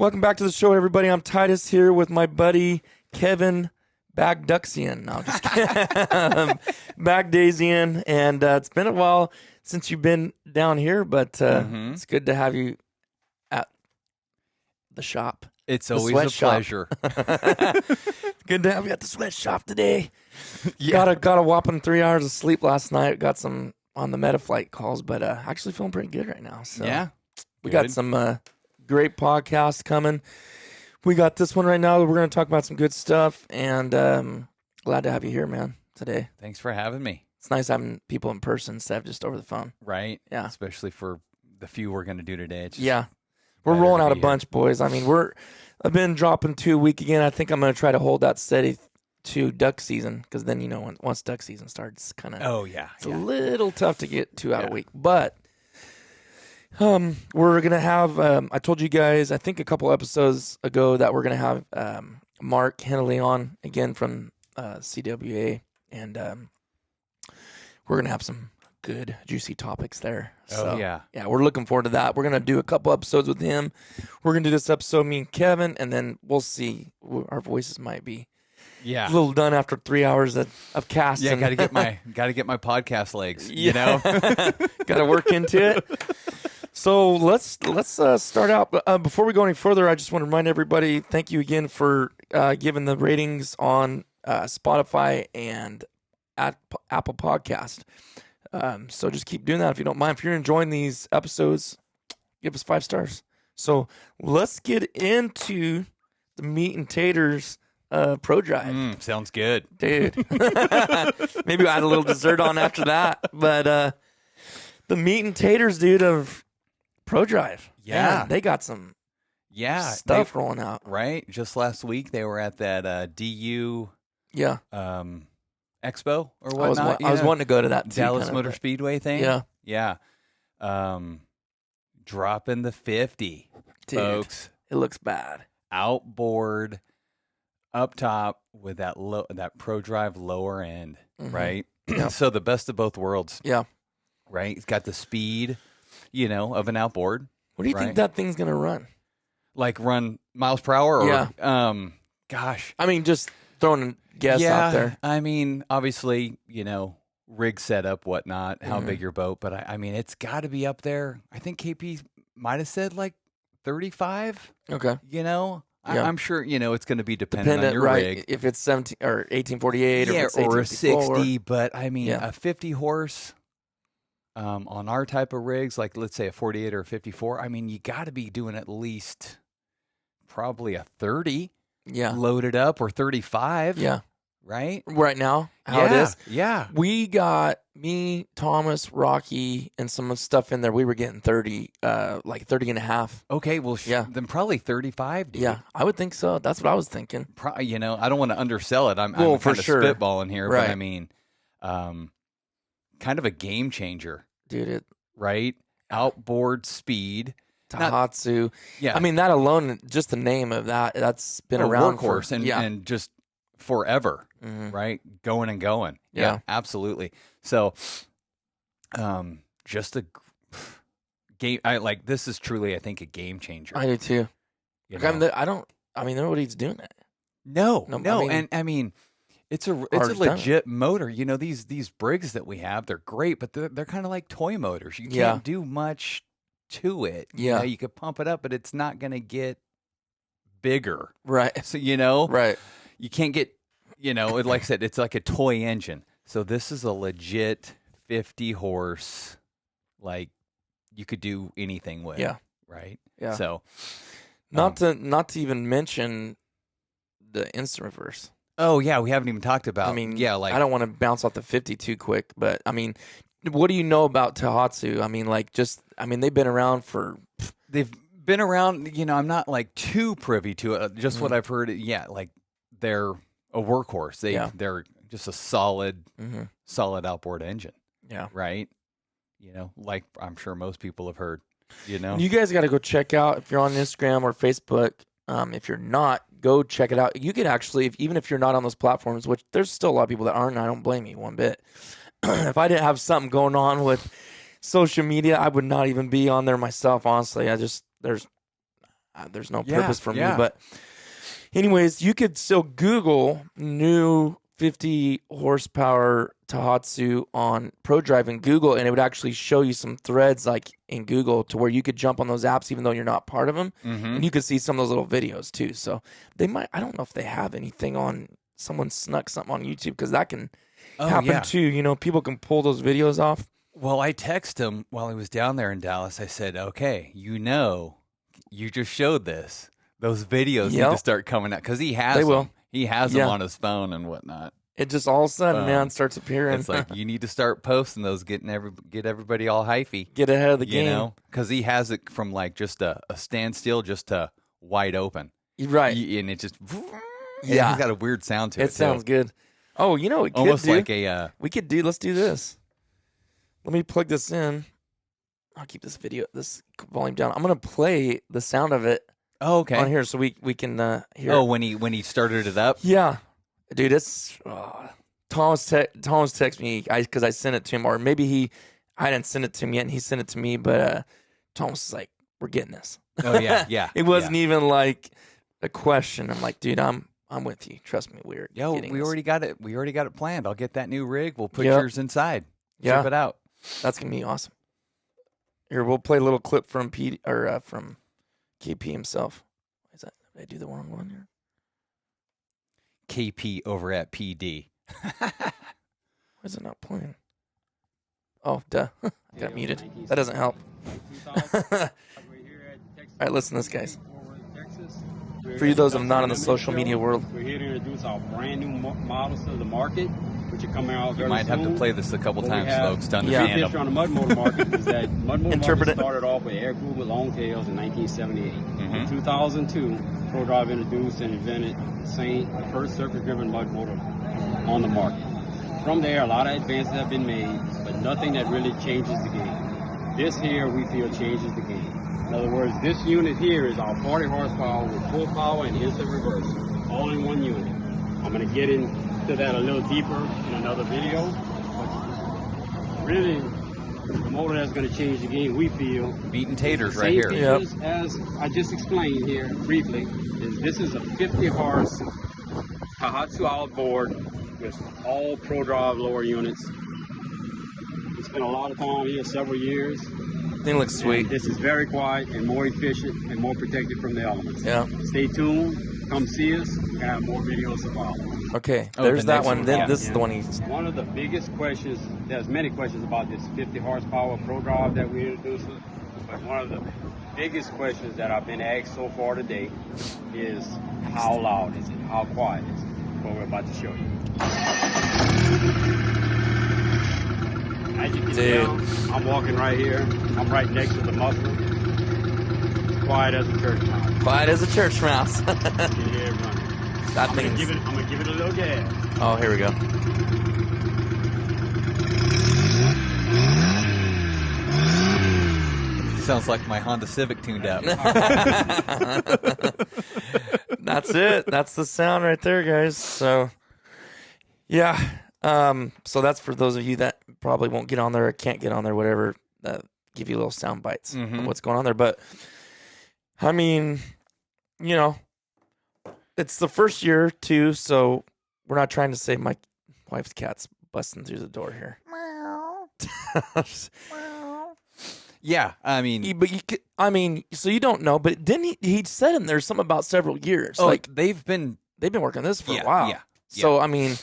Welcome back to the show, everybody. I'm Titus here with my buddy Kevin Bagduxian. No, I'm just kidding. Bagdazian. And it's been a while since you've been down here, but it's good to have you at the shop. It's always a pleasure. Good to have you at the sweatshop today. Yeah. Got a whopping 3 hours of sleep last night. Got some on the Metaflight calls, but actually feeling pretty good right now. So yeah. We got some great podcasts coming. We got this one right now. We're going to talk about some good stuff, and glad to have you here, man, today. Thanks for having me. It's nice having people in person instead of just over the phone. Right? Yeah. Especially for the few we're going to do today. We're rolling out a bunch, boys. I mean, I've been dropping 2 a week again. I think I'm going to try to hold that steady to duck season, because then, once duck season starts, kind of it's a little tough to get 2 out a week. But we're going to have, I told you guys, I think a couple episodes ago, that we're going to have Mark Hennelly on again from CWA, and we're going to have some good, juicy topics there. So, yeah, we're looking forward to that. We're going to do a couple episodes with him. We're going to do this episode, me and Kevin, and then we'll see. Our voices might be a little done after 3 hours of casting. Yeah, got to get my podcast legs. You know, got to work into it. So let's start out. Before we go any further, I just want to remind everybody, thank you again for giving the ratings on Spotify and at Apple Podcast. So just keep doing that if you don't mind. If you're enjoying these episodes, give us 5 stars. So let's get into the meat and taters Pro Drive. Sounds good. Dude. Maybe we'll add a little dessert on after that. But the meat and taters, dude, of Pro Drive. Yeah. Man, they got some stuff rolling out. Right? Just last week, they were at that DU Expo or whatnot. I was wanting to go to that too, Dallas Motor Speedway thing. Yeah. Dropping the 50, dude, folks. It looks bad. Outboard, up top with that Pro Drive lower end, right? Yeah. So the best of both worlds. Yeah. Right? It's got the speed, of an outboard. What do you think that thing's going to run? Like run miles per hour? Or, gosh. I mean, just throwing a guess out there. I mean, obviously, rig setup, whatnot, how big your boat. But, I mean, it's got to be up there. I think KP might have said like 35. Okay. I'm sure, it's going to be dependent on your rig. If it's 17 or 1848 or if it's or a 60. But, I mean, a 50 horse on our type of rigs, like let's say a 48 or a 54, I mean, you got to be doing at least probably a 30 loaded up, or 35. Yeah. Right? Right now, how it is. Yeah. We got me, Thomas, Rocky, and some stuff in there. We were getting 30, like 30 and a half. Okay, well, then probably 35, dude. Yeah, I would think so. That's what I was thinking. I don't want to undersell it. I'm kind of spitballing here, but I mean, kind of a game changer. Dude, right? Outboard speed. Tahatsu. I mean, that alone, just the name of that's been around workhorse and just forever, right? Going and going. Yeah, absolutely. So, just a game. This is truly, I think, a game changer. I do too. Nobody's doing it. No. And I mean, it's a legit motor. These Briggs that we have, they're great, but they're kind of like toy motors. You can't do much to it. You could pump it up, but it's not going to get bigger. Right. So, right. You can't get, like I said, it's like a toy engine. So this is a legit 50 horse, like you could do anything with. Yeah. Right. Yeah. So not to even mention the instant reverse. Oh yeah, we haven't even talked about. I mean, I don't want to bounce off the 50 too quick, but I mean, what do you know about Tahatsu? I mean, they've been around for. They've been around. I'm not like too privy to it. Just what I've heard. Yeah, like they're a workhorse. They're just a solid outboard engine. Yeah. Right. Like I'm sure most people have heard. You guys got to go check out if you're on Instagram or Facebook. If you're not, go check it out. You could actually, even if you're not on those platforms, which there's still a lot of people that aren't, and I don't blame you one bit. If I didn't have something going on with social media, I would not even be on there myself, honestly. there's no purpose for me. But anyways, you could still Google new 50 horsepower Tohatsu on ProDrive in Google, and it would actually show you some threads like in Google to where you could jump on those apps even though you're not part of them, and you could see some of those little videos too. So they might, I don't know if they have anything on, someone snuck something on YouTube, because that can happen too. You know, people can pull those videos off. Well, I texted him while he was down there in Dallas. I said, okay, you just showed this. Those videos need to start coming out, because he has them. He has them on his phone and whatnot. It just all of a sudden, man, starts appearing. It's like, you need to start posting those, get everybody all hypey. Get ahead of the game. You know, because he has it from like just a standstill just to wide open. Right. And it just, he's got a weird sound to it. It sounds good. Oh, you know what we could almost do? Like a... let's do this. Let me plug this in. I'll keep this volume down. I'm going to play the sound of it. Oh, okay. On here, so we can hear. Oh, when he started it up. Yeah, dude, it's Thomas texted me because I sent it to him, or maybe I didn't send it to him yet, and he sent it to me. But Thomas was like, "We're getting this." Oh yeah, yeah. It wasn't even like a question. I'm like, dude, I'm with you. Trust me, we're we already got it. We already got it planned. I'll get that new rig. We'll put yours inside. Ship it out. That's gonna be awesome. Here, we'll play a little clip from from KP himself. Is that, did I do the wrong one here? KP over at PD. Why is it not playing? Oh, duh. I got muted. That doesn't help. All right, listen to this, guys. For you those that are not in the social media world. We're here to introduce our brand new models to the market, which are coming out very soon. You might have to play this a couple times, folks, to understand them. The on the mud motor market is that mud motor market started off with air-cooled with long tails in 1978. In 2002, ProDrive introduced and invented the first surface-driven mud motor on the market. From there, a lot of advances have been made, but nothing that really changes the game. This here, we feel, changes the game. In other words, this unit here is our 40 horsepower with full power and instant reverse, all in one unit. I'm going to get into that a little deeper in another video. But really, the motor that's going to change the game, we feel. Beating taters right here. As I just explained here briefly, this is a 50 horse Tohatsu outboard with all ProDrive lower units. We spent a lot of time here, several years. Thing looks sweet. And this is very quiet and more efficient and more protected from the elements. Yeah. Stay tuned. Come see us. We're gonna have more videos to follow. Okay. There's that one. Then this is the one he's. One of the biggest questions. There's many questions about this 50 horsepower ProDrive that we introduced. But one of the biggest questions that I've been asked so far today is how loud is it? How quiet is it? What we're about to show you. As you can tell, I'm walking right here. I'm right next to the muffler. Quiet as a church mouse. Quiet as a church mouse. You can hear it running. I'm gonna give it a little gas. Oh, here we go. Sounds like my Honda Civic tuned out. That's it. That's the sound right there, guys. So, yeah. So that's for those of you that probably won't get on there or can't get on there, whatever. Give you little sound bites of what's going on there. But, I mean, you know, it's the first year, too, so we're not trying to say my wife's cat's busting through the door here. Yeah, I mean, so you don't know, but didn't he said in there something about several years? Oh, like they've been working on this for a while. Yeah. So I mean,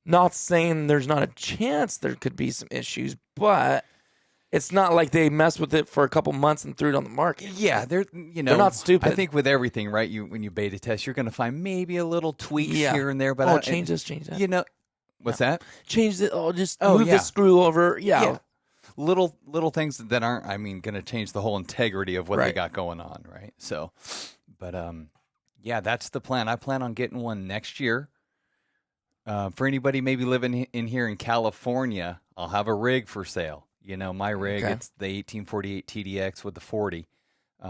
not saying there's not a chance there could be some issues, but it's not like they messed with it for a couple months and threw it on the market. Yeah, they're not stupid. I think with everything, right? When you beta test, you're going to find maybe a little tweaks here and there, but change this, change that. You know, what's that? Change it. Just move the screw over. Yeah. Little things that aren't, going to change the whole integrity of what they got going on, right? So, but that's the plan. I plan on getting one next year. For anybody maybe living in here in California, I'll have a rig for sale. You know, my rig, it's the 1848 TDX with the 40.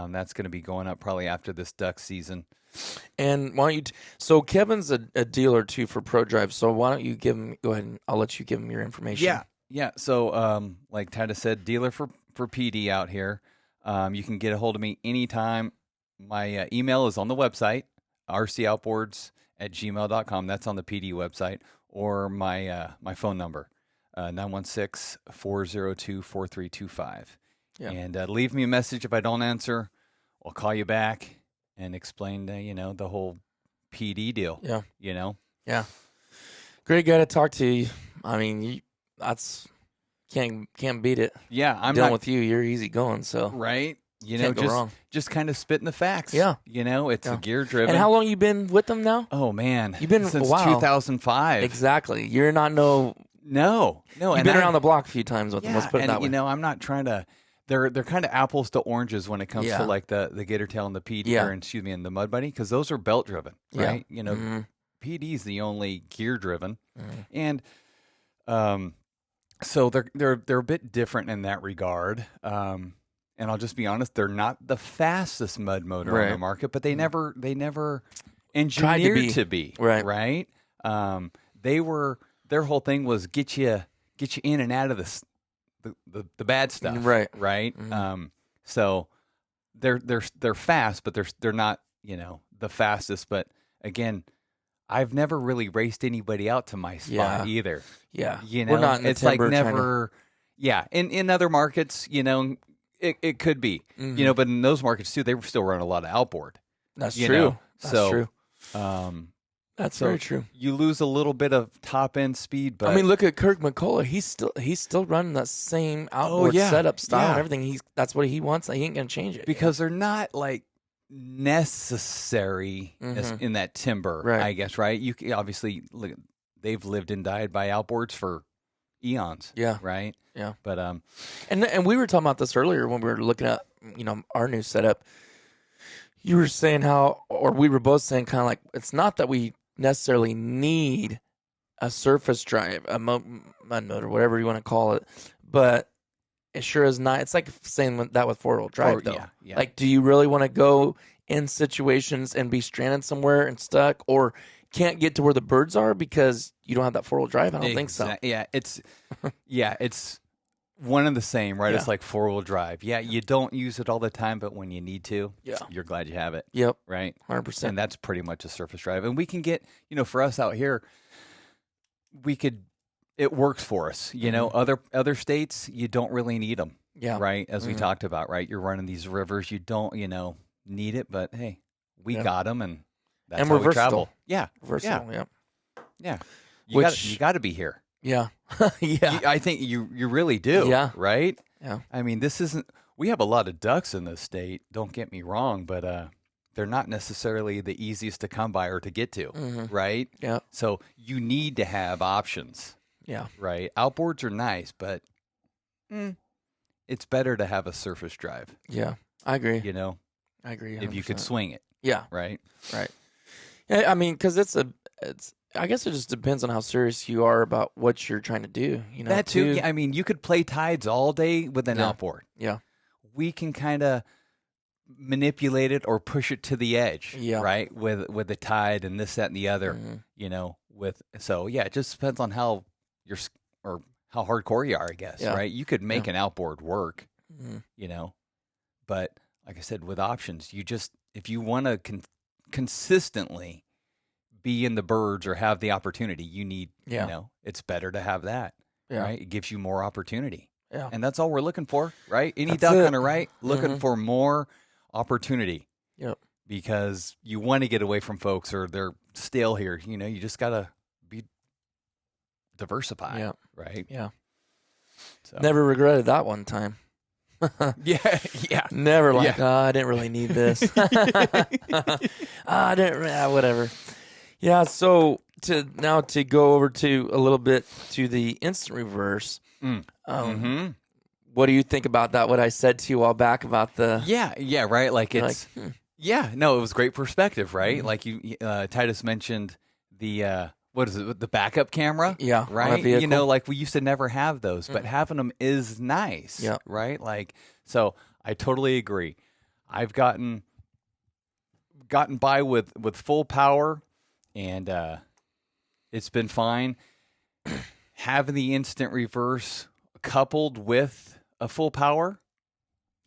That's going to be going up probably after this duck season. And why don't you? So Kevin's a dealer too for ProDrive. So why don't you give him? Go ahead, and I'll let you give him your information. Yeah. So, like Titus said, dealer for PD out here. You can get a hold of me anytime. my email is on the website, rcoutboards@gmail.com. That's on the PD website, or my phone number, 916-402-4325. Yeah. And leave me a message. If I don't answer, I'll call you back and explain, the whole PD deal. Yeah. Yeah. Great guy to talk to. I mean, can't beat it. Yeah, I'm dealing not with you. You're easy going, so right. Can't go wrong. Just kind of spitting the facts. Yeah. It's a gear driven. And how long you been with them now? Oh man, You've been since wow. 2005. Exactly. You're not no. You've been around the block a few times with them. Let's put it that way. I'm not trying to. They're kind of apples to oranges when it comes to like the gator tail and the PD, and the mud bunny, because those are belt driven, right? PD is the only gear driven, and so they're a bit different in that regard. And I'll just be honest, they're not the fastest mud motor on the market, but they never engineered to be. Right. Their whole thing was get you in and out of the bad stuff. Right. Mm-hmm. So they're fast, but they're not, the fastest. But again, I've never really raced anybody out to my spot either. Yeah. We're not in the timber like never. In other markets, it could be, but in those markets too, they still run a lot of outboard. That's true. That's true. That's so very true. You lose a little bit of top end speed, but I mean, look at Kirk McCullough. He's still running that same outboard setup style and everything. That's what he wants. He ain't gonna change it because they're not like necessary in that timber. I guess right. You obviously look, they've lived and died by outboards for eons. Yeah. Right. Yeah. But and we were talking about this earlier when we were looking at our new setup. You were saying we were both saying kind of like it's not that we necessarily need a surface drive, a mud motor, whatever you want to call it, but it sure is not. It's like saying that with four-wheel drive, though. Yeah. Like, do you really want to go in situations and be stranded somewhere and stuck, or can't get to where the birds are because you don't have that four-wheel drive? I don't think so. Yeah, it's one and the same, right? Yeah. It's like four-wheel drive. Yeah, you don't use it all the time, but when you need to, you're glad you have it. Yep. Right? 100%. And that's pretty much a surface drive. And we can get, for us out here, it works for us. Other states, you don't really need them. Yeah. Right? As we talked about, right? You're running these rivers. You don't, need it, but hey, we got them, and that's how we travel. Yeah. Versatile, yeah. You got to be here. Yeah. Yeah. I think you really do. Yeah. Right? Yeah. I mean, we have a lot of ducks in this state, don't get me wrong, but they're not necessarily the easiest to come by or to get to, right? Yeah. So you need to have options. Yeah. Right? Outboards are nice, but it's better to have a surface drive. Yeah. I agree. I agree. 100%. If you could swing it. Yeah. Right? Right. Yeah, I mean, because I guess it just depends on how serious you are about what you're trying to do. That too. Yeah, I mean, you could play tides all day with an outboard. Yeah. We can kind of manipulate it or push it to the edge. Yeah. Right. With the tide and this, that, and the other. It just depends on how how hardcore you are, I guess. Yeah. Right. You could make an outboard work. But like I said, with options, if you want to consistently be in the birds or have the opportunity, you need, it's better to have that, right? It gives you more opportunity. Yeah. And that's all we're looking for, right? Any That's duck it. on a right, looking for more opportunity. Yep. Because you want to get away from folks or they're stale here. You just got to be diversified, right? Yeah. So. Never regretted that one time. Yeah. Never I didn't really need this. I didn't, whatever. Yeah, so to go over to a little bit to the instant reverse. What do you think about that? What I said to you a while back about the right. Like it's it was great perspective, right? Like you, Titus mentioned the what is it? The backup camera, right? Like we used to never have those, but having them is nice, right? Like so, I totally agree. I've gotten by with full power. And it's been fine. Having the instant reverse coupled with a full power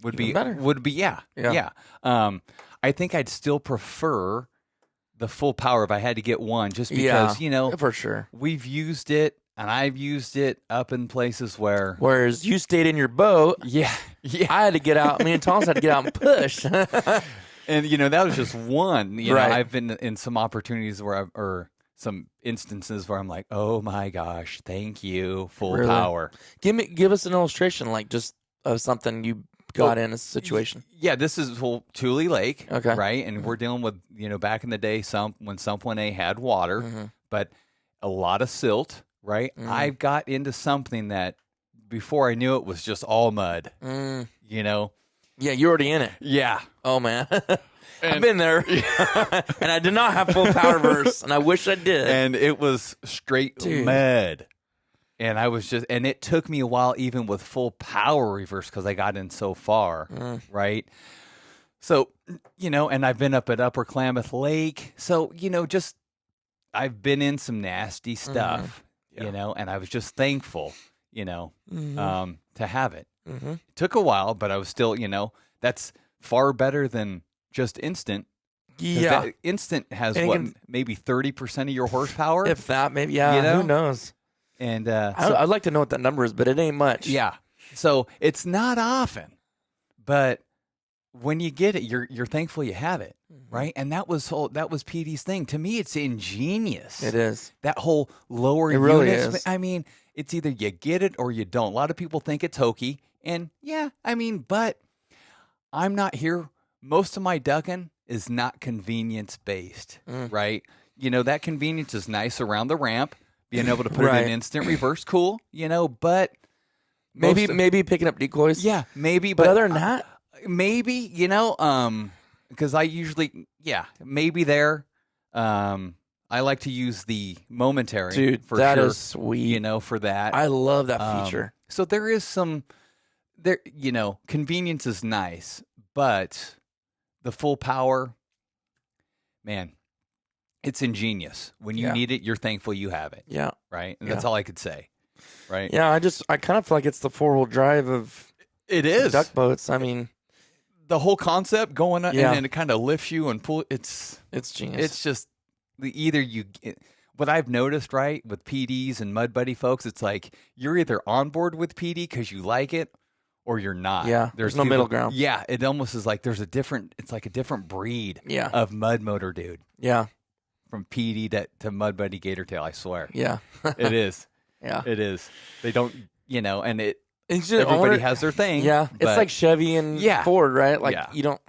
would be better. I think I'd still prefer the full power if I had to get one, just because, for sure. We've used it, and I've used it up in places whereas you stayed in your boat. Yeah. I had to get out. Me and Thomas had to get out and push. And, that was just one. Right. I've been in some opportunities or some instances where I'm like, oh my gosh, thank you, full power. Give us an illustration, like just of something you got in a situation. Yeah, this is Tule Lake, okay, right? And we're dealing with, back in the day, when Sump 1A had water, but a lot of silt, right? I got into something that before I knew it was just all mud, Yeah, you're already in it. Yeah. Oh, man. I've been there. And I did not have full power verse, and I wish I did. And it was straight mud. And and it took me a while, even with full power reverse, because I got in so far, right? So, and I've been up at Upper Klamath Lake. So, I've been in some nasty stuff, and I was just thankful, to have it. It took a while, but I was still, that's far better than just instant. Yeah. Instant has maybe 30% of your horsepower? If that, maybe, who knows? And I'd like to know what that number is, but it ain't much. Yeah. So it's not often, but when you get it, you're thankful you have it, right? And that was PD's thing. To me, it's ingenious. It is. That whole lower it really units. Is. I mean, it's either you get it or you don't. A lot of people think it's hokey, and but I'm not here. Most of my ducking is not convenience based, right? That convenience is nice around the ramp. Being able to put it in instant reverse, cool, but maybe picking up decoys. Yeah, maybe. But other than that, maybe, because I usually, maybe there. I like to use the momentary. Dude, for that sure, is sweet. For that. I love that feature. So there is convenience is nice, but the full power, man. It's ingenious. When you need it, you're thankful you have it. Yeah. Right? And that's all I could say. Right? Yeah, I kind of feel like it's the 4-wheel drive of it is duck boats. I mean, the whole concept going on and it kind of lifts you and pull it's genius. It's just what I've noticed, right, with PDs and Mud Buddy folks, it's like you're either on board with PD because you like it or you're not. Yeah. There's no middle ground. Yeah. It almost is like it's like a different breed of mud motor dude. Yeah. From PD to Mud Buddy Gator Tail, I swear. Yeah. It is. Yeah. It is. They don't, and everybody has their thing. Yeah. It's like Chevy and Ford, right? Like you don't.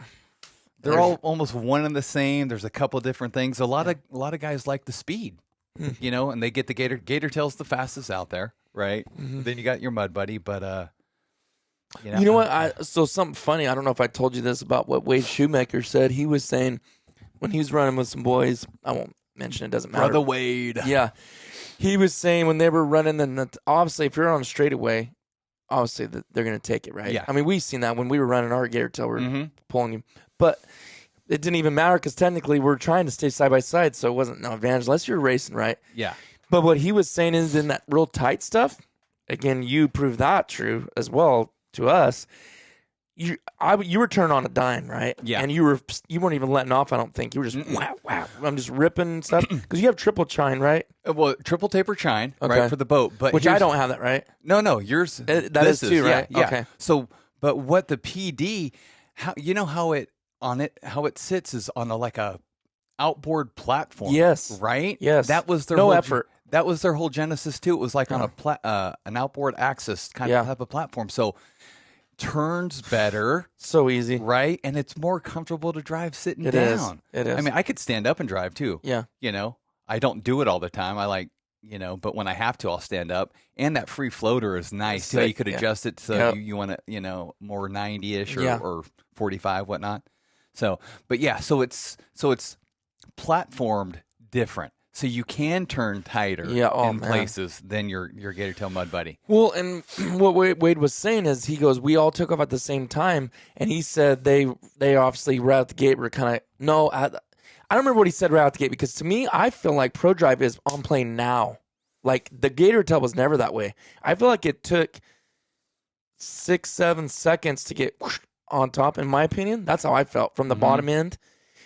They're all almost one and the same. There's a couple different things. A lot of guys like the speed, and they get the Gator Tail's the fastest out there, right? Then you got your Mud Buddy, but you know what? So something funny. I don't know if I told you this about what Wade Shoemaker said. He was saying when he was running with some boys, I won't mention it. Doesn't matter. Brother Wade. Yeah, he was saying when they were running, then obviously if you're on a straightaway, obviously they're going to take it, right? Yeah. I mean, we've seen that when we were running our Gator Tail, we're pulling you, but it didn't even matter because technically we're trying to stay side by side, so it wasn't no advantage unless you're racing, right? Yeah. But what he was saying is in that real tight stuff, again, you proved that true as well to us. You were turning on a dime, right? Yeah. And you weren't even letting off, I don't think. You were just, wow. I'm just ripping stuff. Because you have triple chine, right? Well, triple taper chine, right, for the boat. But which I don't have that, right? No, yours. That is too, right? Yeah. Okay. So, but what the PD, how it sits is on like a outboard platform. Yes. Right? Yes. That was their effort. That was their whole genesis too. It was like on an outboard axis kind of type of platform. So turns better. So easy. Right? And it's more comfortable to drive sitting It down. is. I mean, I could stand up and drive too. Yeah. I don't do it all the time. I like, but when I have to, I'll stand up. And that free floater is nice too. You could adjust it so you want to, more 90-ish or 45, whatnot. So, but so it's platformed different. So you can turn tighter in places than your Gator Tail Mud Buddy. Well, and what Wade was saying is he goes, we all took off at the same time, and he said they obviously right out the gate were kind of I don't remember what he said right out the gate, because to me I feel like Pro Drive is on plane now. Like the Gator Tail was never that way. I feel like it took 6-7 seconds to get on top, in my opinion. That's how I felt from the bottom end.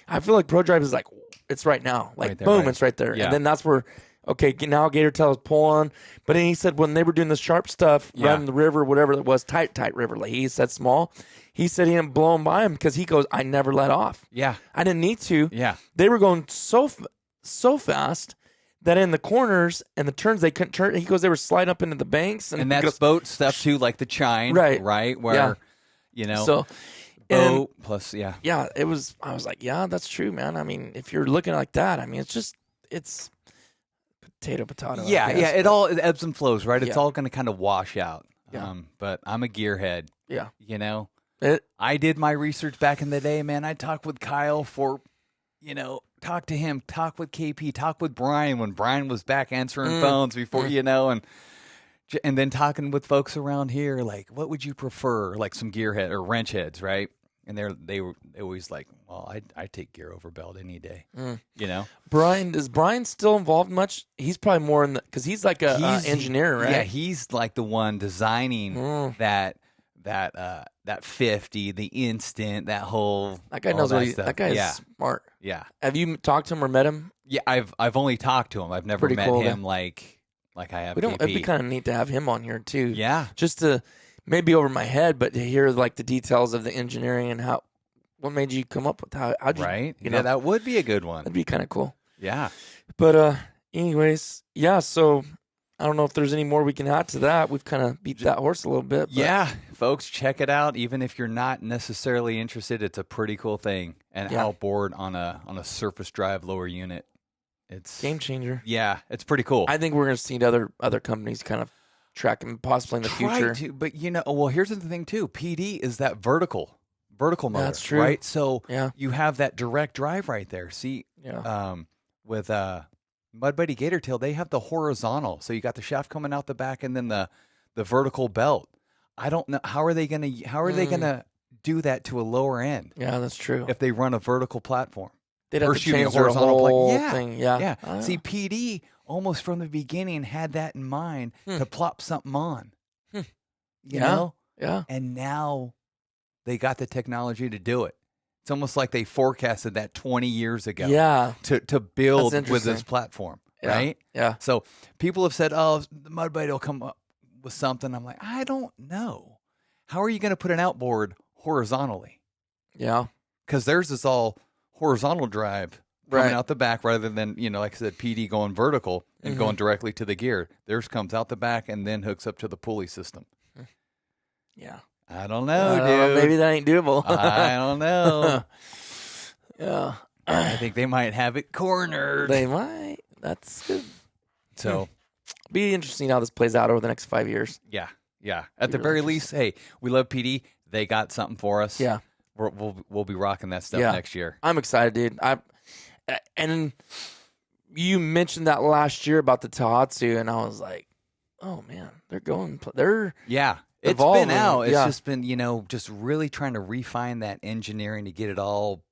I feel like Pro Drive is like, it's right now. Like, right there, boom, right. it's right there. Yeah. And then that's where, okay, now Gator Tail is pulling. But then he said when they were doing the sharp stuff, running the river, whatever it was, tight river, like he said small, he said he didn't blow him by him because he goes, I never let off. Yeah. I didn't need to. Yeah. They were going so fast that in the corners and the turns they couldn't turn. He goes, they were sliding up into the banks. And that's boat stuff too, like the chine. Right. Where, you know. So, boat plus, yeah. Yeah, I was like, yeah, that's true, man. I mean, if you're looking like that, I mean, it's potato. Yeah, guess, it all it ebbs and flows, right? It's Yeah. all going to kind of wash out. Yeah. But I'm a gearhead. Yeah. You know, I did my research back in the day, man. I talked with Kyle for, talk to him, talk with KP, talk with Brian when Brian was back answering phones before, and then talking with folks around here, like, what would you prefer? Like some gearhead or wrench heads, right? And they were always like, well, I take gear over belt any day, Brian, is Brian still involved much? He's probably more in because he's like a engineer, right? Yeah, he's like the one designing that 50, the instant, that whole. That guy knows what stuff. That guy is smart. Yeah. Have you talked to him or met him? Yeah, I've only talked to him. I've never met him like I have. KP. It'd be kind of neat to have him on here too. Yeah, just to maybe over my head, but to hear like the details of the engineering and what made you come up with how'd you, right? That would be a good one. That'd be kind of cool. Yeah, but anyways, yeah. So I don't know if there's any more we can add to that. We've kind of beat that horse a little bit. But. Yeah, folks, check it out. Even if you're not necessarily interested, it's a pretty cool thing. And outboard on a surface drive lower unit. It's game changer. Yeah, it's pretty cool. I think we're going to see other companies kind of track them possibly in the future. But well, here's the thing too. PD is that vertical motor. That's true. Right? So you have that direct drive right there. See, with Mud Buddy Gator Tail, they have the horizontal. So you got the shaft coming out the back and then the vertical belt. I don't know how are they gonna do that to a lower end? Yeah, that's true. If they run a vertical platform. They'd have to change their whole thing. Yeah. See, PD almost from the beginning had that in mind to plop something on. You know? Yeah. And now they got the technology to do it. It's almost like they forecasted that 20 years ago. Yeah. To build with this platform. Right? Yeah. So people have said, oh, the Mud Buddy will come up with something. I'm like, I don't know. How are you going to put an outboard horizontally? Yeah. Because theirs is all horizontal drive coming out the back rather than, like I said, PD going vertical and going directly to the gear. Theirs comes out the back and then hooks up to the pulley system. Yeah. I don't know, dude. Maybe that ain't doable. I don't know. Yeah. I think they might have it cornered. They might. That's good. So, be interesting how this plays out over the next 5 years. Yeah. At the very least, hey, we love PD. They got something for us. Yeah. We'll be rocking that stuff next year. I'm excited, dude. And you mentioned that last year about the Tohatsu, and I was like, oh man, they're it's evolving. Been out. It's just been just really trying to refine that engineering to get it all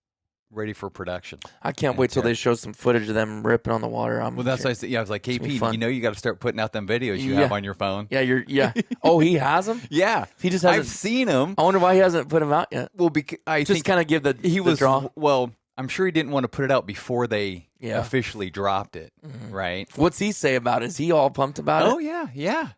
ready for production. I can't wait till they show some footage of them ripping on the water. That's what I said. Yeah, I was like, KP, you got to start putting out them videos you have on your phone. Yeah, Oh, he has them. Yeah, he just hasn't. I've seen them. I wonder why he hasn't put them out yet. Well, because I just kind of give the draw. Well, I'm sure he didn't want to put it out before they officially dropped it, right? What's he say about it? Is he all pumped about it? Oh yeah.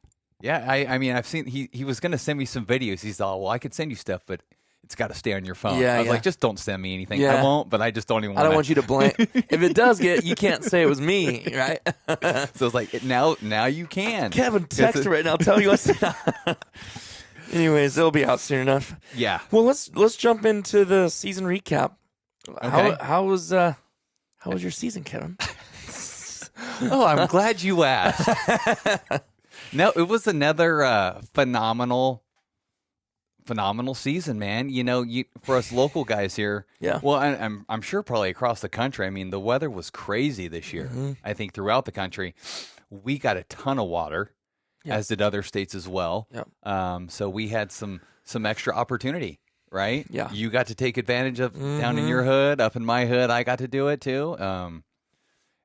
I mean, I've seen he was going to send me some videos. He's all, well, I could send you stuff, but it's got to stay on your phone. I was like, just don't send me anything. I won't, but I just don't even want to. I don't want you to blame. If it does you can't say it was me, right? So it's like, now you can. Kevin, text right now. Tell you what's. Anyways, it'll be out soon enough. Yeah. Well, let's jump into the season recap. Okay. How was your season, Kevin? Oh, I'm glad you asked. No, it was another phenomenal season, man. For us local guys here. Yeah. Well, I'm sure probably across the country. I mean, the weather was crazy this year. I think throughout the country, we got a ton of water, as did other states as well. Yep. So we had some extra opportunity, right? Yeah. You got to take advantage of down in your hood, up in my hood. I got to do it too.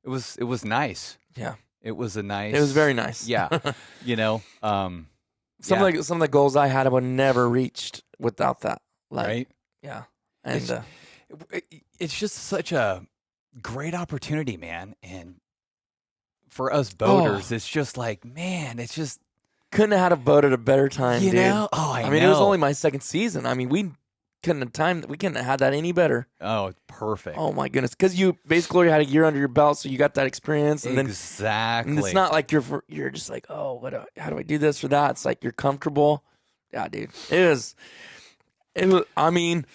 It was nice. Yeah. It was very nice. Yeah. Some of the goals I had I would never reached without that. right? Yeah. And it's just such a great opportunity, man. And for us boaters, it's just like, man, it's just couldn't have had a boat at a better time, dude. Know? Oh, I mean, know. it was only my second season. I mean, we couldn't have had that any better. Oh, it's perfect. Oh my goodness, because you basically had a year under your belt, so you got that experience, and exactly. And it's not like you're just like, oh, how do I do this or that? It's like you're comfortable. Yeah, dude, it was. I mean,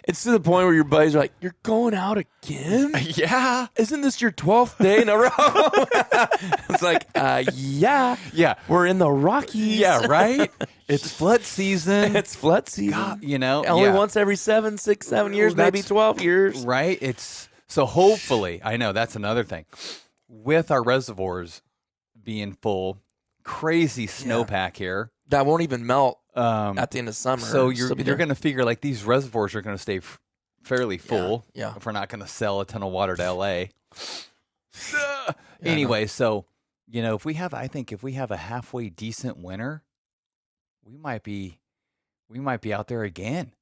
it's to the point where your buddies are like, "You're going out again? Yeah. Isn't this your 12th day in a row?" It's like, yeah. We're in the Rockies. Yeah, right. It's flood season. It's flood season. God, you know, only once every 7 years, maybe 12 years. Right. It's so hopefully. I know that's another thing with our reservoirs being full. Crazy snowpack here. That won't even melt at the end of summer. So you're going to figure like these reservoirs are going to stay fairly full. Yeah. If we're not going to sell a ton of water to LA. Anyway, so if we have a halfway decent winter, we might be out there again.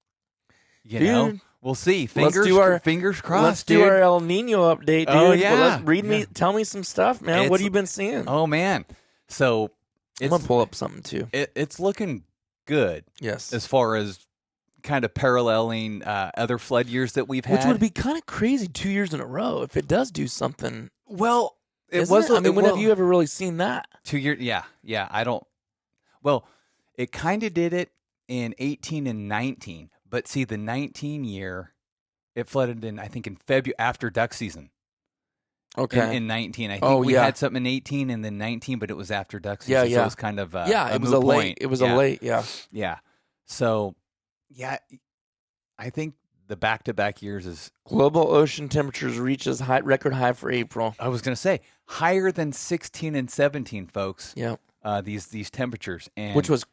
You know, we'll see. Fingers crossed. Let's do our El Nino update, dude. Oh yeah. Well, tell me some stuff, man. What have you been seeing? Oh man. So I'm gonna pull up something too. It's looking good. Yes. As far as kind of paralleling other flood years that we've had, which would be kind of crazy 2 years in a row if it does do something. Well, it was. I mean, when have you ever really seen that? 2 years. Yeah. I don't. Well, it kind of did it in 18 and 19, but see, the 19 year, it flooded in February after duck season. Okay. In 19, I think we had something in 18 and then 19, but it was after duck season. So it was kind of it was a late. It was a late. Yeah. Yeah. So, I think the back-to-back years is global ocean temperatures reaches record high for April. I was going to say higher than 16 and 17, folks. Yeah. These temperatures, and which was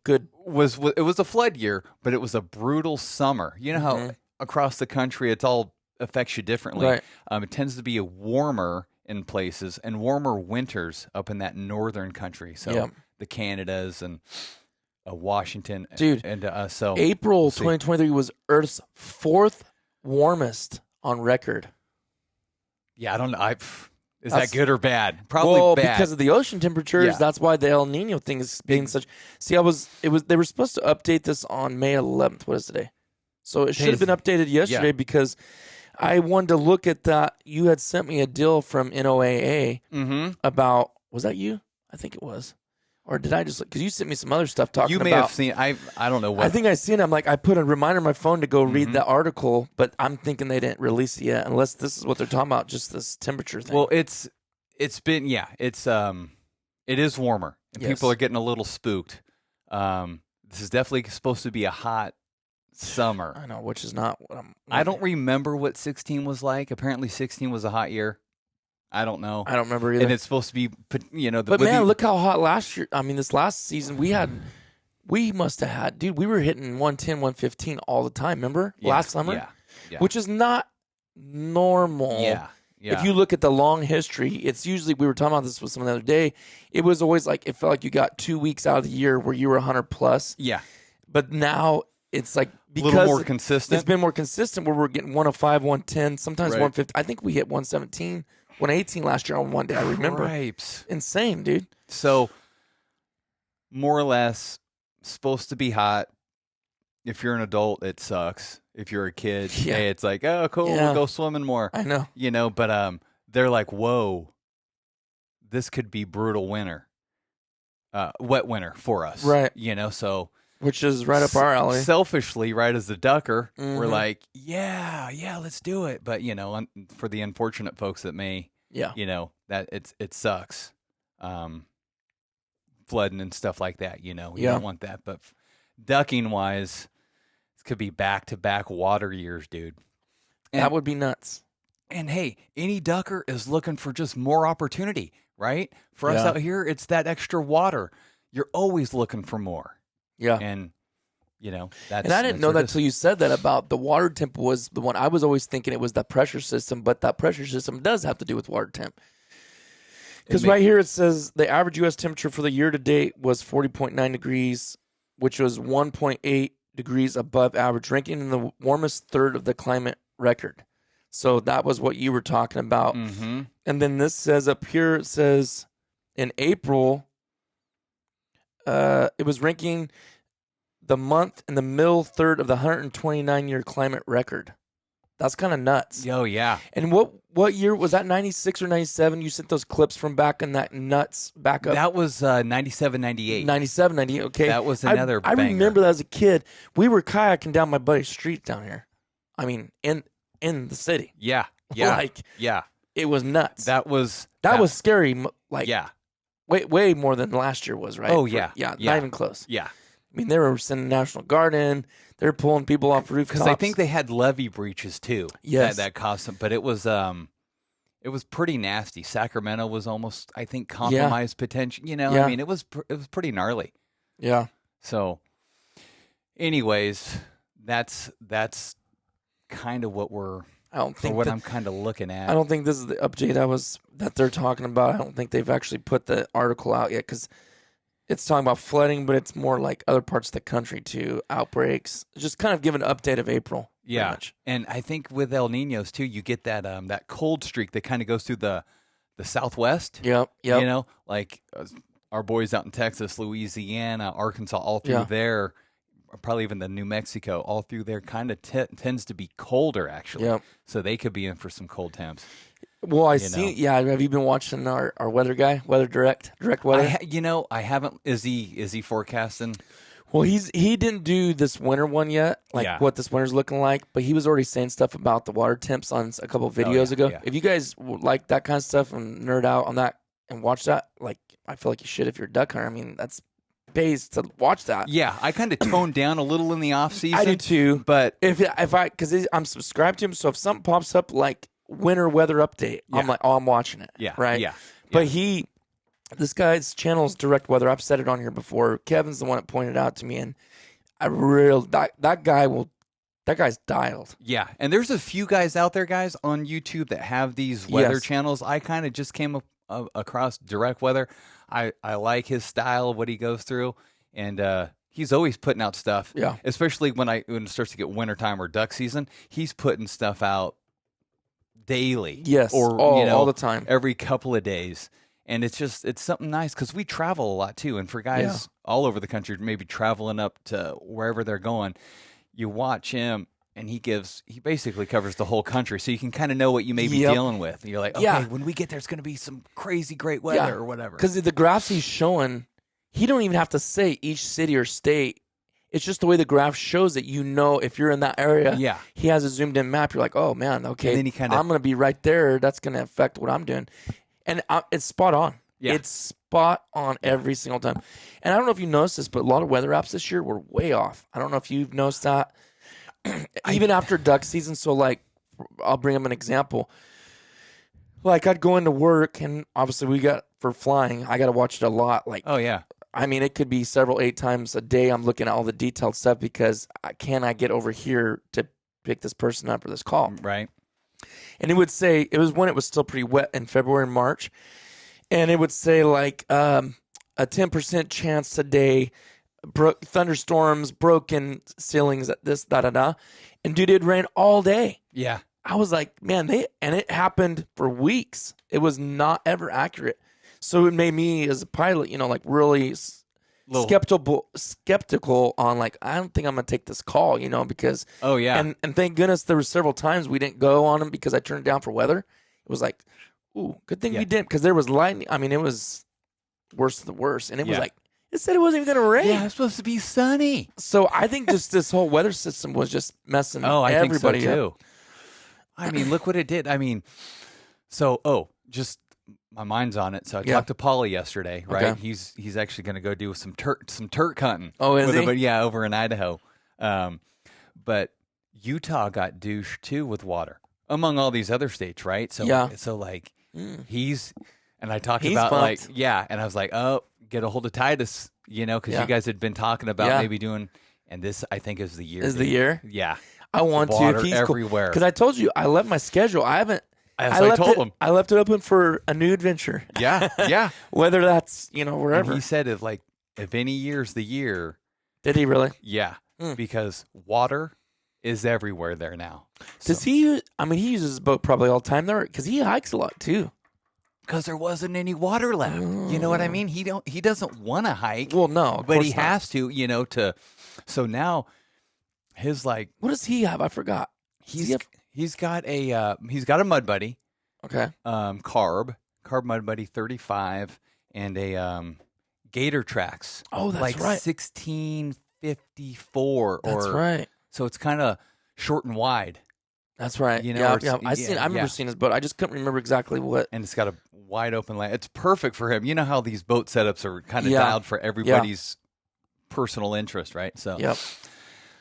good. It was a flood year, but it was a brutal summer. You know how across the country it's all affects you differently. Right. It tends to be warmer in places and warmer winters up in that northern country. So the Canadas and Washington, dude, and so April 2023 was Earth's 4th warmest on record. Yeah, I don't know. Is that good or bad? Probably bad. Because of the ocean temperatures. Yeah. That's why the El Nino thing is being such. See, they were supposed to update this on May 11th. What is today? So it should have been updated yesterday because I wanted to look at that. You had sent me a deal from NOAA about, was that you? I think it was. Or did I just, because you sent me some other stuff talking about. You may have seen, I don't know what. I think I seen it. I'm like, I put a reminder on my phone to go read the article, but I'm thinking they didn't release it yet, unless this is what they're talking about, just this temperature thing. Well, it is warmer, and people are getting a little spooked. This is definitely supposed to be a hot summer. I know, which is not what I don't remember what 16 was like. Apparently 16 was a hot year. I don't know. I don't remember either. And it's supposed to be, but man, look how hot last year. I mean, this last season we must have had, dude, we were hitting 110, 115 all the time. Remember last summer? Yeah. Which is not normal. Yeah. If you look at the long history, it's usually, we were talking about this with someone the other day, it was always like, it felt like you got 2 weeks out of the year where you were 100 plus. Yeah. But now it's like, because a little more consistent. It's been more consistent where we're getting 105, 110, sometimes 150. I think we hit 117. 118 last year on one day, I remember. Cripes. Insane, dude. So, more or less, supposed to be hot. If you're an adult, it sucks. If you're a kid, hey, it's like, oh, cool, we'll go swimming more. I know. But they're like, whoa, this could be brutal winter. Wet winter for us. Right. So. Which is right up our alley. Selfishly, right as the ducker, we're like, yeah, let's do it. But, for the unfortunate folks that may, that it sucks. Flooding and stuff like that, you don't want that. But ducking wise, this could be back-to-back water years, dude. And, that would be nuts. And hey, any ducker is looking for just more opportunity, right? For us out here, it's that extra water. You're always looking for more. Yeah. And, that's... And I didn't know that until you said that about the water temp was the one. I was always thinking it was that pressure system, but that pressure system does have to do with water temp. Because right here it says the average U.S. temperature for the year to date was 40.9 degrees, which was 1.8 degrees above average, ranking in the warmest third of the climate record. So that was what you were talking about. Mm-hmm. And then this says up here, it says in April, it was ranking the month in the middle third of the 129-year climate record. That's kind of nuts. Oh, yeah. And what year was that, 96 or 97? You sent those clips from back in that nuts back up. That was 97, 98. 97, 98, okay. That was another I banger. remember that as a kid. We were kayaking down my buddy's street down here. I mean, in the city. Yeah, yeah, Like, yeah. it was nuts. That was scary. Like, yeah. way more than last year was, right? Oh, yeah. Yeah, Yeah. not even close. Yeah. I mean, they were sending National Guard in. They were pulling people off rooftops. Because I think they had levee breaches too. Yes. That cost them. But it was pretty nasty. Sacramento was almost, I think, compromised potential. You know, Yeah. I mean, it was pretty gnarly. Yeah. So, anyways, that's kind of what I'm kind of looking at. I don't think this is the update that they're talking about. I don't think they've actually put the article out yet because it's talking about flooding, but it's more like other parts of the country too, outbreaks. Just kind of give an update of April. Yeah, much. And I think with El Niños too, you get that cold streak that kind of goes through the Southwest. Yep. You know, like our boys out in Texas, Louisiana, Arkansas, all through there, probably even the New Mexico, all through there, kind of tends to be colder actually. Yep. So they could be in for some cold temps. Well, I see. Yeah, have you been watching our weather guy, Weather Direct Weather? I haven't. Is he forecasting? Well, he didn't do this winter one yet, what this winter's looking like, but he was already saying stuff about the water temps on a couple of videos ago. Yeah. If you guys like that kind of stuff and nerd out on that and watch that, like, I feel like you should if you're a duck hunter. I mean, that's pays to watch that. Yeah, I kind of toned down a little in the off season. I do too, but because I'm subscribed to him, so if something pops up like winter weather update, I'm like, I'm watching it. Yeah, right. Yeah, but this guy's channel is Direct Weather. I've said it on here before. Kevin's the one that pointed it out to me, and that guy's dialed. Yeah, and there's a few guys out there, guys, on YouTube that have these weather channels. I kind of just came across Direct Weather. I like his style of what he goes through, and he's always putting out stuff. Yeah, especially when it starts to get wintertime or duck season, he's putting stuff out daily. Yes, or all the time, every couple of days. And it's something nice because we travel a lot too. And for guys all over the country, maybe traveling up to wherever they're going, you watch him and he basically covers the whole country. So you can kind of know what you may be dealing with. You're like, okay, when we get there, it's going to be some crazy great weather or whatever. Because the graphs he's showing, he don't even have to say each city or state. It's just the way the graph shows it. You know, if you're in that area, he has a zoomed in map. You're like, oh man, okay, I'm going to be right there. That's going to affect what I'm doing. And it's spot on. Yeah. It's spot on every single time. And I don't know if you noticed this, but a lot of weather apps this year were way off. I don't know if you've noticed that. Even after duck season. So, like, I'll bring up an example. Like, I'd go into work, and obviously for flying, I got to watch it a lot. Like, oh, yeah. I mean, it could be 8 times a day I'm looking at all the detailed stuff because can I get over here to pick this person up or this call? Right. And it would say, it was when it was still pretty wet in February and March. And it would say like a 10% chance today, thunderstorms, broken ceilings, this, da-da-da. And dude, it rained all day. Yeah. I was like, man, and it happened for weeks. It was not ever accurate. So it made me as a pilot, like really skeptical on like, I don't think I'm going to take this call, because. Oh, yeah. And thank goodness there were several times we didn't go on them because I turned it down for weather. It was like, ooh, good thing we didn't because there was lightning. I mean, it was worse than the worst. And it was like, it said it wasn't even going to rain. Yeah, it's supposed to be sunny. So I think just this whole weather system was just messing everybody think so up. Too. I mean, look what it did. I mean, just my mind's on it. So I talked to Paulie yesterday, right? Okay. He's actually going to go do some Turk hunting. Oh, is he? But yeah, over in Idaho. But Utah got douche too with water, among all these other states, right? So so like he's and I talked about bumped. And I was like, oh, get a hold of Titus, because you guys had been talking about maybe doing, and this I think is the year. Is the year? Yeah, I want to. If he's everywhere because I told you I left my schedule. I haven't. I told him. I left it open for a new adventure. Yeah. Whether that's, wherever. And he said if any year's the year. Did he really? Yeah. because water is everywhere there now. Does he? I mean, he uses his boat probably all the time there because he hikes a lot too. Because there wasn't any water left. You know what I mean? He doesn't want to hike. Well, no, but he has to. To. So now, his like. What does he have? I forgot. He's got a Mud Buddy. Okay. Carb Mud Buddy 35 and a Gator Tracks. Oh, that's like right. 1654. That's right. So it's kind of short and wide. That's right. Yeah. I remember seeing his boat. I just couldn't remember exactly what. And it's got a wide open land. It's perfect for him. You know how these boat setups are kind of dialed for everybody's personal interest, right? So. Yep.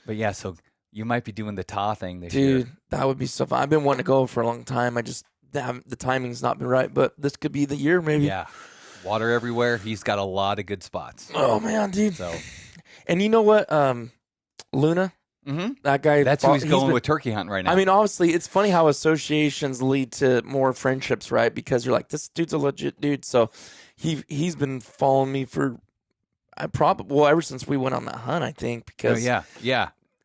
But yeah, so you might be doing the TA thing this year. Dude, that would be so fun. I've been wanting to go for a long time. The timing's not been right, but this could be the year maybe. Yeah. Water everywhere. He's got a lot of good spots. Oh man, dude. So. And you know what? Luna. Mm-hmm. That guy. That's who he's going with turkey hunting right now. I mean, obviously, it's funny how associations lead to more friendships, right? Because you're like, this dude's a legit dude. So he's been following me for ever since we went on that hunt, I think. Because yeah.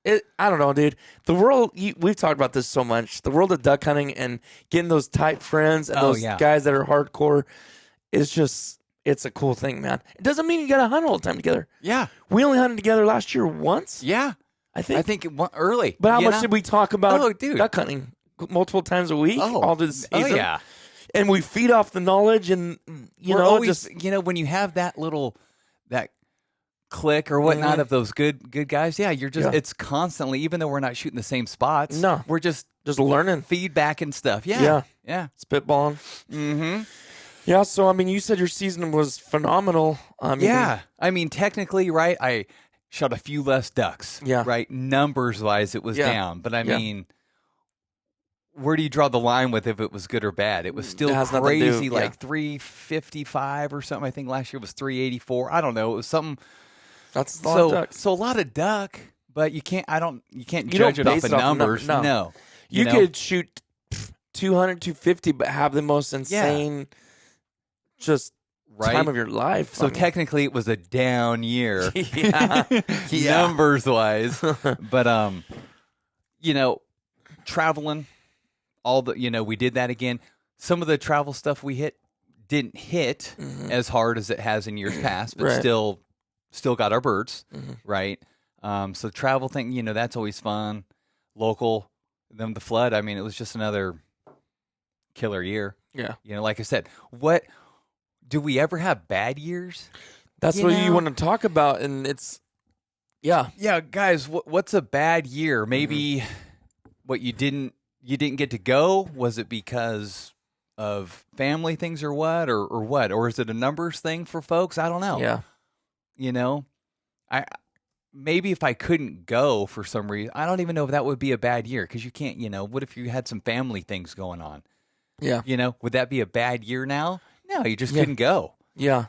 I don't know, dude. The world, we've talked about this so much. The world of duck hunting and getting those tight friends and those guys that are hardcore is just, it's a cool thing, man. It doesn't mean you got to hunt all the time together. Yeah. We only hunted together last year once. Yeah. I think it went early. But how much did we talk about dude. duck hunting? Multiple times a week? All through the season? Oh, yeah. And we feed off the knowledge and, We're always, when you have that click or whatnot of those good guys, you're just, it's constantly, even though we're not shooting the same spots. No. We're just learning. Feedback and stuff. Yeah. Spitballing. Mm-hmm. Yeah, so, I mean, you said your season was phenomenal. I mean, technically, right, I shot a few less ducks. Yeah. Right? Numbers-wise, it was down. But, I mean, where do you draw the line with if it was good or bad? It was still crazy, like 355 or something. I think last year was 384. I don't know. It was something. That's a lot of ducks. So a lot of duck, but you can't judge it off of numbers. No. You could shoot 200, 250, but have the most insane time of your life. So technically it was a down year. Numbers wise. But traveling, we did that again. Some of the travel stuff we didn't hit as hard as it has in years past, but still got our birds, right? So travel thing, that's always fun. Local, then the flood. I mean, it was just another killer year. Yeah. Like I said, what do we ever have bad years? That's what you want to talk about, and it's yeah, guys. What's a bad year? Maybe what you didn't get to go. Was it because of family things or what, or what, or is it a numbers thing for folks? I don't know. Yeah. I maybe if I couldn't go for some reason, I don't even know if that would be a bad year because you can't. What if you had some family things going on? Yeah. Would that be a bad year now? No, you just couldn't go. Yeah.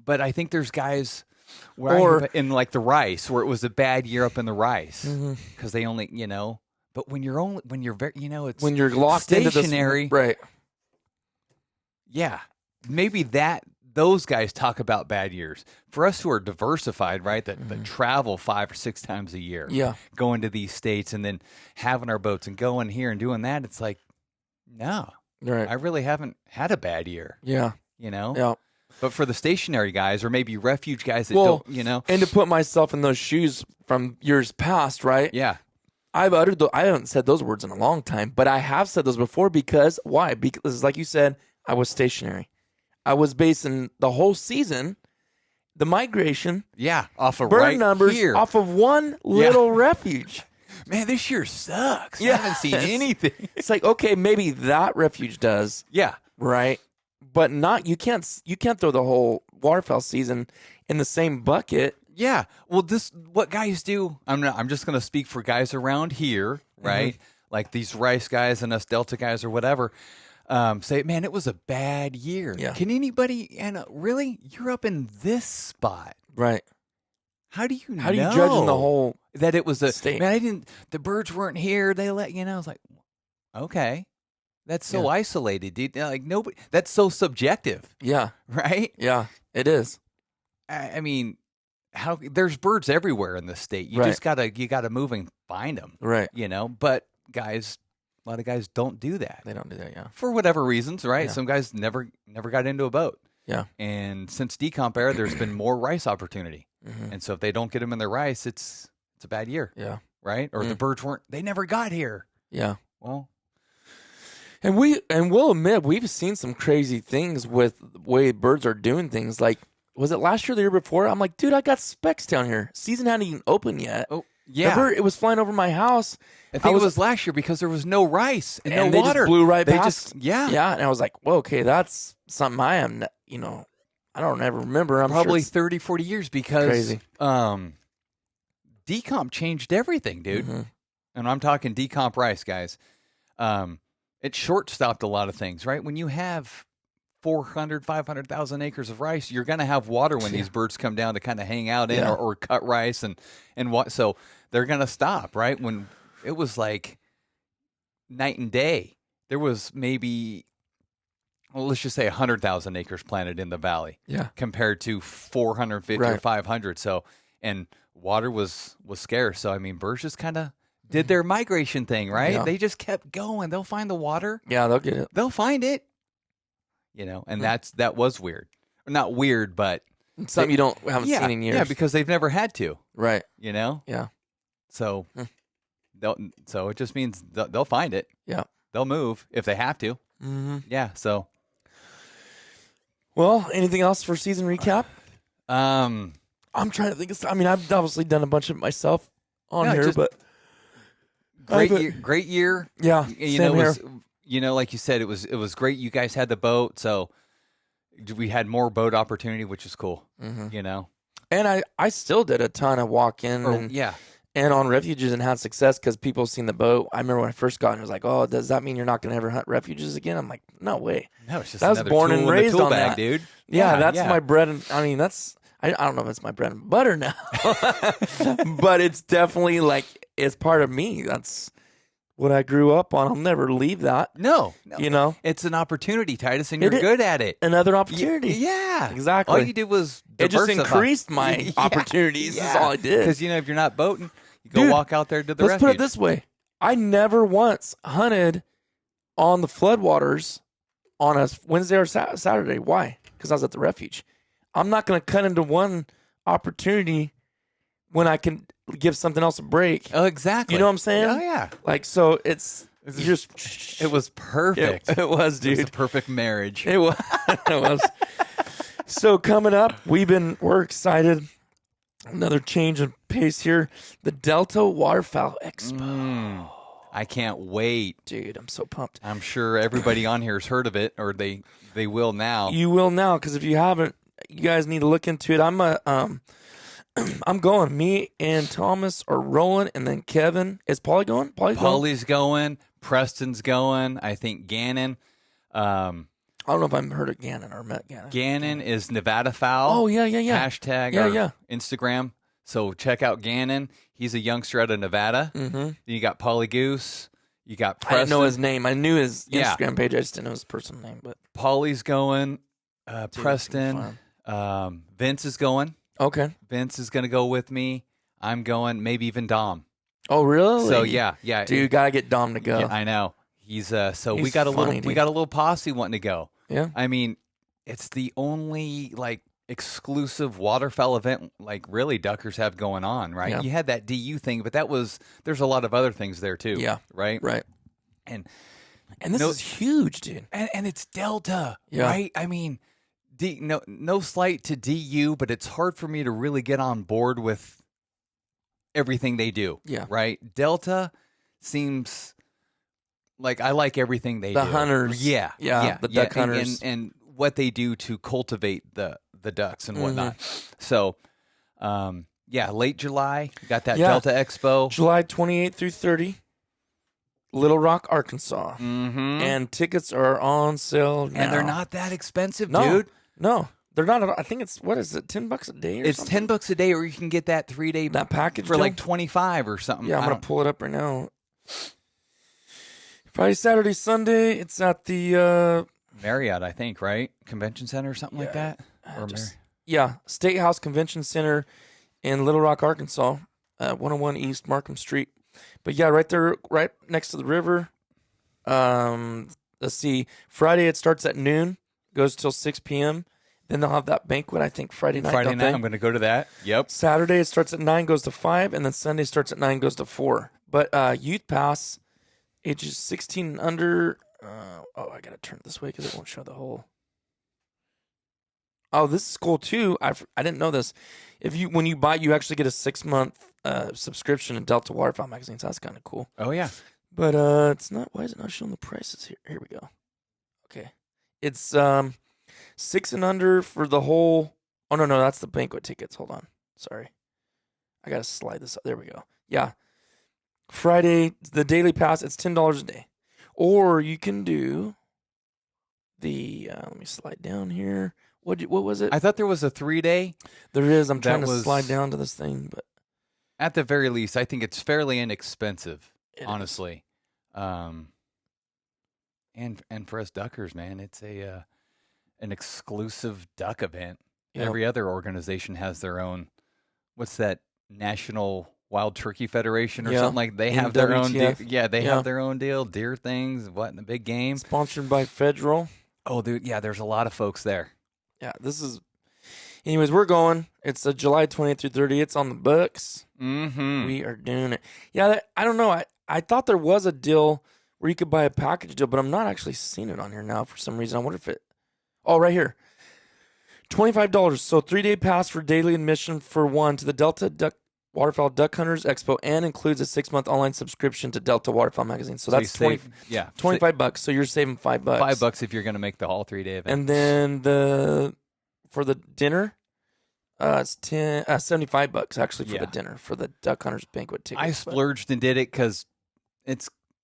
But I think there's guys in like the rice where it was a bad year up in the rice because they only, but when you're very, it's when you're locked stationary, into this, right? Yeah. Maybe those guys talk about bad years. For us who are diversified, right, that travel 5 or 6 times a year, going to these states and then having our boats and going here and doing that, it's like, no, I really haven't had a bad year. Yeah. Yeah. But for the stationary guys or maybe refuge guys that don't, And to put myself in those shoes from years past, right? Yeah. I haven't said those words in a long time, but I have said those before because why? Because like you said, I was stationary. I was basing the whole season, the migration, off of bird numbers, here. off of one little refuge. Man, this year sucks. I haven't seen anything. It's like, okay, maybe that refuge does. Yeah. Right. But not, you can't throw the whole waterfowl season in the same bucket. Yeah. Well, what guys do, I'm just going to speak for guys around here, right? Like these rice guys and us Delta guys or whatever. Say, man, it was a bad year. Yeah. Can anybody, really? You're up in this spot. Right. How do you How do you judge in the whole that it was a state? Man, the birds weren't here. They let, I was like, okay. That's so isolated, dude. Like nobody, that's so subjective. Yeah. Right? Yeah, it is. I mean, how there's birds everywhere in the state. You just gotta move and find them. Right. But guys, a lot of guys don't do that. They don't do that, yeah. For whatever reasons, right? Yeah. Some guys never got into a boat. Yeah. And since decomp era, there's been more rice opportunity. Mm-hmm. And so if they don't get them in their rice, it's a bad year. Yeah. Right? Or the birds they never got here. Yeah. Well, and we'll admit we've seen some crazy things with the way birds are doing things. Like, was it last year or the year before? I'm like, dude, I got specks down here. Season hadn't even opened yet. Oh, yeah. Remember, it was flying over my house. I think it was last year because there was no rice and no they water. Just blew right past. Yeah. And I was like, well, okay, that's something I am, I don't ever remember. I'm probably sure 30, 40 years because crazy. Decomp changed everything, dude. Mm-hmm. And I'm talking decomp rice, guys. It short-stopped a lot of things, right? When you have 400, 500,000 acres of rice, you're going to have water when these birds come down to kind of hang out in or cut rice and what. So they're going to stop, right? When it was like night and day, there was maybe, well, let's just say 100,000 acres planted in the valley, compared to 450 or 500. So, and water was scarce. So I mean, birds just kind of did their migration thing, right? Yeah. They just kept going. They'll find the water. Yeah, they'll get it. They'll find it. And that was weird. Not weird, but something you haven't seen in years. Yeah, because they've never had to. Right. Yeah. So, so it just means they'll find it. Yeah. They'll move if they have to. Mm-hmm. Yeah. So. Well, anything else for season recap? I'm trying to think of. I mean, I've obviously done a bunch of it myself on here, but great year. Yeah. Same here. Like you said, it was great. You guys had the boat, so we had more boat opportunity, which is cool. Mm-hmm. And I still did a ton of walk-in and on refuges and had success because people seen the boat. I remember when I first got it, it was like, oh, does that mean you're not going to ever hunt refuges again? I'm like, no way. No, it's just that was born and raised on bag, that, dude. Yeah, that's my bread. I don't know if it's my bread and butter now, but it's definitely it's part of me. That's what I grew up on. I'll never leave that. No. It's an opportunity, Titus, and you're good at it. Another opportunity. Yeah, exactly. All you did was diversify. It just increased my opportunities. Is all I did. Because if you're not boating, you go walk out there to the refuge. Let's put it this way: I never once hunted on the floodwaters on a Wednesday or Saturday. Why? Because I was at the refuge. I'm not going to cut into one opportunity when I can give something else a break. Oh, exactly. You know what I'm saying? Oh, yeah. So it was perfect. It was, dude. It was a perfect marriage. It was. It was. So coming up, we're excited. Another change of pace here. The Delta Waterfowl Expo. I can't wait. Dude, I'm so pumped. I'm sure everybody on here has heard of it, or they will now. You will now, because if you haven't, you guys need to look into it. I'm going. Me and Thomas are rolling, and then Kevin. Is Paulie going? Paulie's going. Preston's going. I think Gannon. I don't know if I've heard of Gannon or met Gannon. Gannon is Nevada Fowl. Oh, yeah. Hashtag Instagram. So check out Gannon. He's a youngster out of Nevada. Mm-hmm. Then you got Paulie Goose. You got Preston. I didn't know his name. I knew his Instagram page. I just didn't know his personal name. But Paulie's going. Preston. Vince is going. Okay. Vince is going to go with me. I'm going. Maybe even Dom. Oh, really? So yeah. Dude, gotta get Dom to go. Yeah, I know. He's we got a little posse wanting to go. Yeah. I mean, it's the only exclusive waterfowl event really duckers have going on, right? Yeah. You had that DU thing, but there's a lot of other things there too. Yeah. Right. And this is huge, dude. And it's Delta, right? I mean, no slight to DU, but it's hard for me to really get on board with everything they do. Yeah. Right. Delta seems like I like everything they do. The hunters. Yeah. The duck hunters. And what they do to cultivate the ducks and whatnot. So, late July, got that Delta Expo. July 28th through 30, Little Rock, Arkansas. Mm-hmm. And tickets are on sale now. And they're not that expensive, dude. No, they're not. I think it's, what is it, $10 a day or something? It's $10 a day, or you can get that 3-day that package for $25 or something. Yeah, I'm going to pull it up right now. Friday, Saturday, Sunday, it's at the Marriott, I think, right? Convention Center or something like that? State House Convention Center. in Little Rock, Arkansas, 101 East Markham Street. But yeah, right there, right next to the river. Let's see. Friday it starts at noon, goes till 6 p.m. Then they'll have that banquet, I think, Friday night. Friday night, I'm going to go to that. Yep. Saturday it starts at 9, goes to 5, and then Sunday starts at 9, goes to 4. But youth pass, ages 16 and under. I got to turn it this way because it won't show the whole. Oh, this is cool too. I didn't know this. When you buy, you actually get a 6-month subscription to Delta Waterfowl magazine. So that's kind of cool. Oh yeah. But it's not. Why is it not showing the prices here? Here we go. Okay, it's 6 and under for the whole. Oh no, that's the banquet tickets. Hold on, sorry, I gotta slide this up. There we go. Yeah, Friday the daily pass. It's $10 a day, or you can do the. Let me slide down here. What was it? I thought there was a 3-day. There is. I'm trying to slide down to this thing, but at the very least, I think it's fairly inexpensive. Honestly, and for us duckers, man, it's an exclusive duck event. Yep. Every other organization has their own. What's that? National Wild Turkey Federation or something like. They have their own. They have their own deal. Deer things. What in the big game? Sponsored by Federal. Oh, dude, yeah. There's a lot of folks there. Yeah, this is. Anyways, we're going. It's July 20th through 30th. It's on the books. Mm-hmm. We are doing it. Yeah, I don't know. I thought there was a deal where you could buy a package deal, but I'm not actually seeing it on here now for some reason. I wonder if it... Oh, right here. $25. So 3-day pass for daily admission for one to the Delta Waterfowl Duck Hunters Expo and includes a 6-month online subscription to Delta Waterfowl magazine. So that's $25. So you're saving $5. $5 if you're going to make the all 3-day event. And then for the dinner... it's $75 actually for the dinner for the Duck Hunters banquet ticket. I splurged and did it because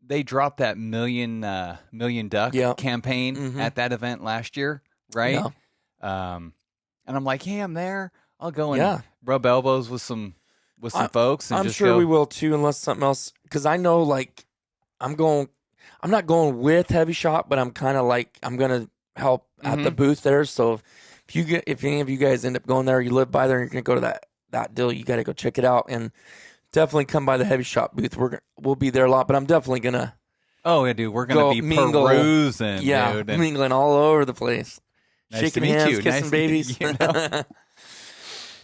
they dropped that million duck campaign at that event last year, right? Yeah. And I'm like, hey, I'm there. I'll go and rub elbows with some folks. And I'm sure we will too, unless something else. Because I know, like, I'm not going with Heavy Shot, but I'm kind of like I'm gonna help at the booth there. So if any of you guys end up going there, you live by there, and you're gonna go to that deal, you got to go check it out, and definitely come by the Heavy Shot booth. We'll be there a lot, but I'm definitely gonna. Oh yeah, dude, we're gonna be perusing, dude, mingling all over the place, nice shaking to meet hands, you. kissing nice babies.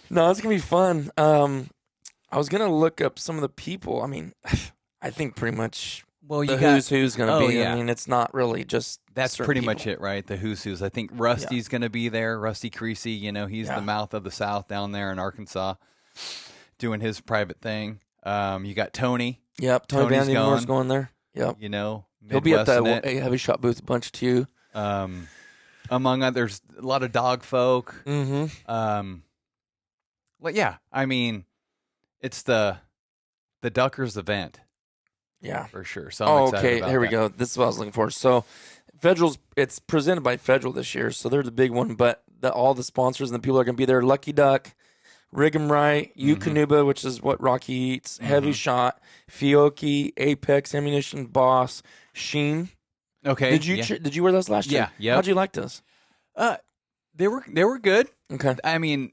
No, it's gonna be fun. I was gonna look up some of the people. I mean, I think pretty much. Well, who's going to be. Yeah. I mean, it's not really just that's pretty much it, right? The who's. I think Rusty's going to be there. Rusty Creasy, he's the mouth of the South down there in Arkansas, doing his private thing. You got Tony. Yep, Tony Vandermore's going there. Yep, he'll be at the Heavy Shot booth a bunch too. Among others, a lot of dog folk. Mm-hmm. Well, yeah, I mean, it's the Duckers event. Yeah, for sure. So I'm excited about here we go. This is what I was looking for. So, it's presented by Federal this year, so they're the big one. But all the sponsors and the people are going to be there: Lucky Duck, Rig 'em Right, Eukanuba, which is what Rocky eats, Heavy Shot, Fiocchi, Apex Ammunition, Boss, Sheen. Okay. Did you wear those last year? Yeah. How'd you like those? They were good. Okay. I mean,